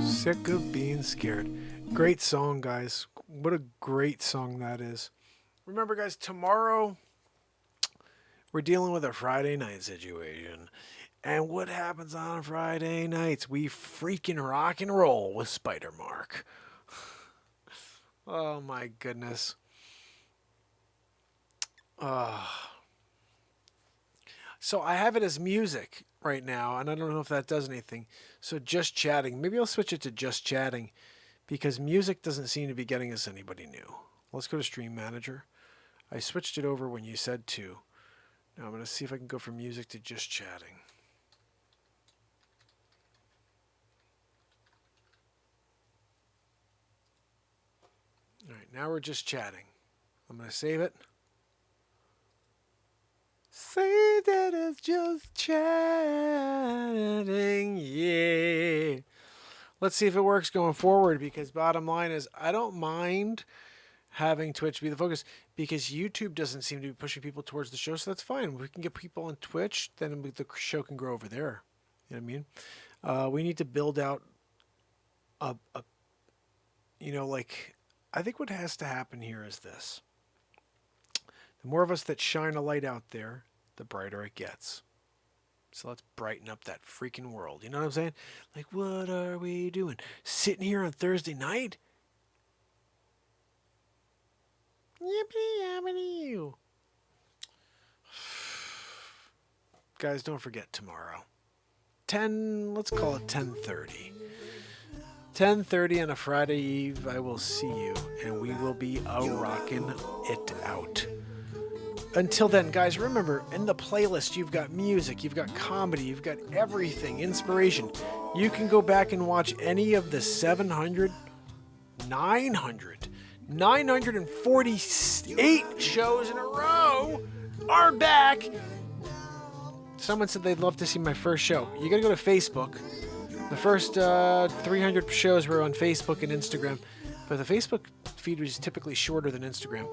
Sick of being scared. Great song, guys. What a great song that is. Remember, guys, tomorrow we're dealing with a Friday night situation. And what happens on Friday nights? We freaking rock and roll with SpiderMark. Oh, my goodness. So I have it as music right now, and I don't know if that does anything. So just chatting. Maybe I'll switch it to just chatting because music doesn't seem to be getting us anybody new. Let's go to Stream Manager. I switched it over when you said to. Now I'm going to see if I can go from music to just chatting. All right, now we're just chatting. I'm going to save it. Say that it's just chatting, yeah. Let's see if it works going forward, because bottom line is I don't mind having Twitch be the focus because YouTube doesn't seem to be pushing people towards the show, so that's fine. We can get people on Twitch, then the show can grow over there. You know what I mean? We need to build out like, I think what has to happen here is this. The more of us that shine a light out there, the brighter it gets. So let's brighten up that freaking world. You know what I'm saying? Like, what are we doing? Sitting here on Thursday night? Yippee-yappity-yoo. Guys, don't forget tomorrow. Let's call it 10:30. 10:30 on a Friday Eve, I will see you, and we will be rocking it out. Until then, guys, remember, in the playlist, you've got music, you've got comedy, you've got everything, inspiration. You can go back and watch any of the 948 shows in a row are back. Someone said they'd love to see my first show. You gotta go to Facebook. The first 300 shows were on Facebook and Instagram, but the Facebook feed was typically shorter than Instagram.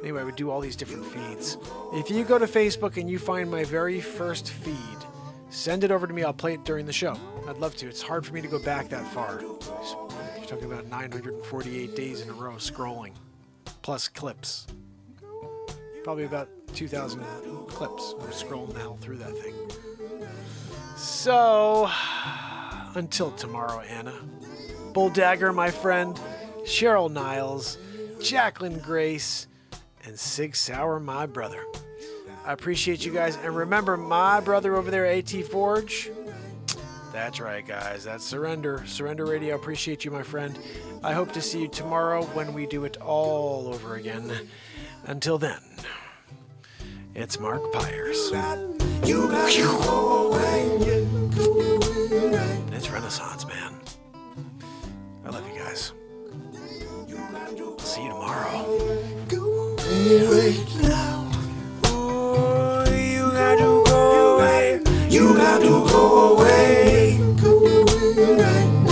Anyway, I would do all these different feeds. If you go to Facebook and you find my very first feed, send it over to me. I'll play it during the show. I'd love to. It's hard for me to go back that far. You're talking about 948 days in a row scrolling, plus clips. Probably about 2,000 clips. I'm scrolling the hell through that thing. So, until tomorrow, Anna. Bull Dagger, my friend. Cheryl Niles. Jacqueline Grace. And Sig Sauer, my brother. I appreciate you guys. And remember, my brother over there, AT Forge. That's right, guys. That's Surrender. Surrender Radio. Appreciate you, my friend. I hope to see you tomorrow when we do it all over again. Until then, it's Mark Pires. It's Renaissance, man. I love you guys. See you tomorrow.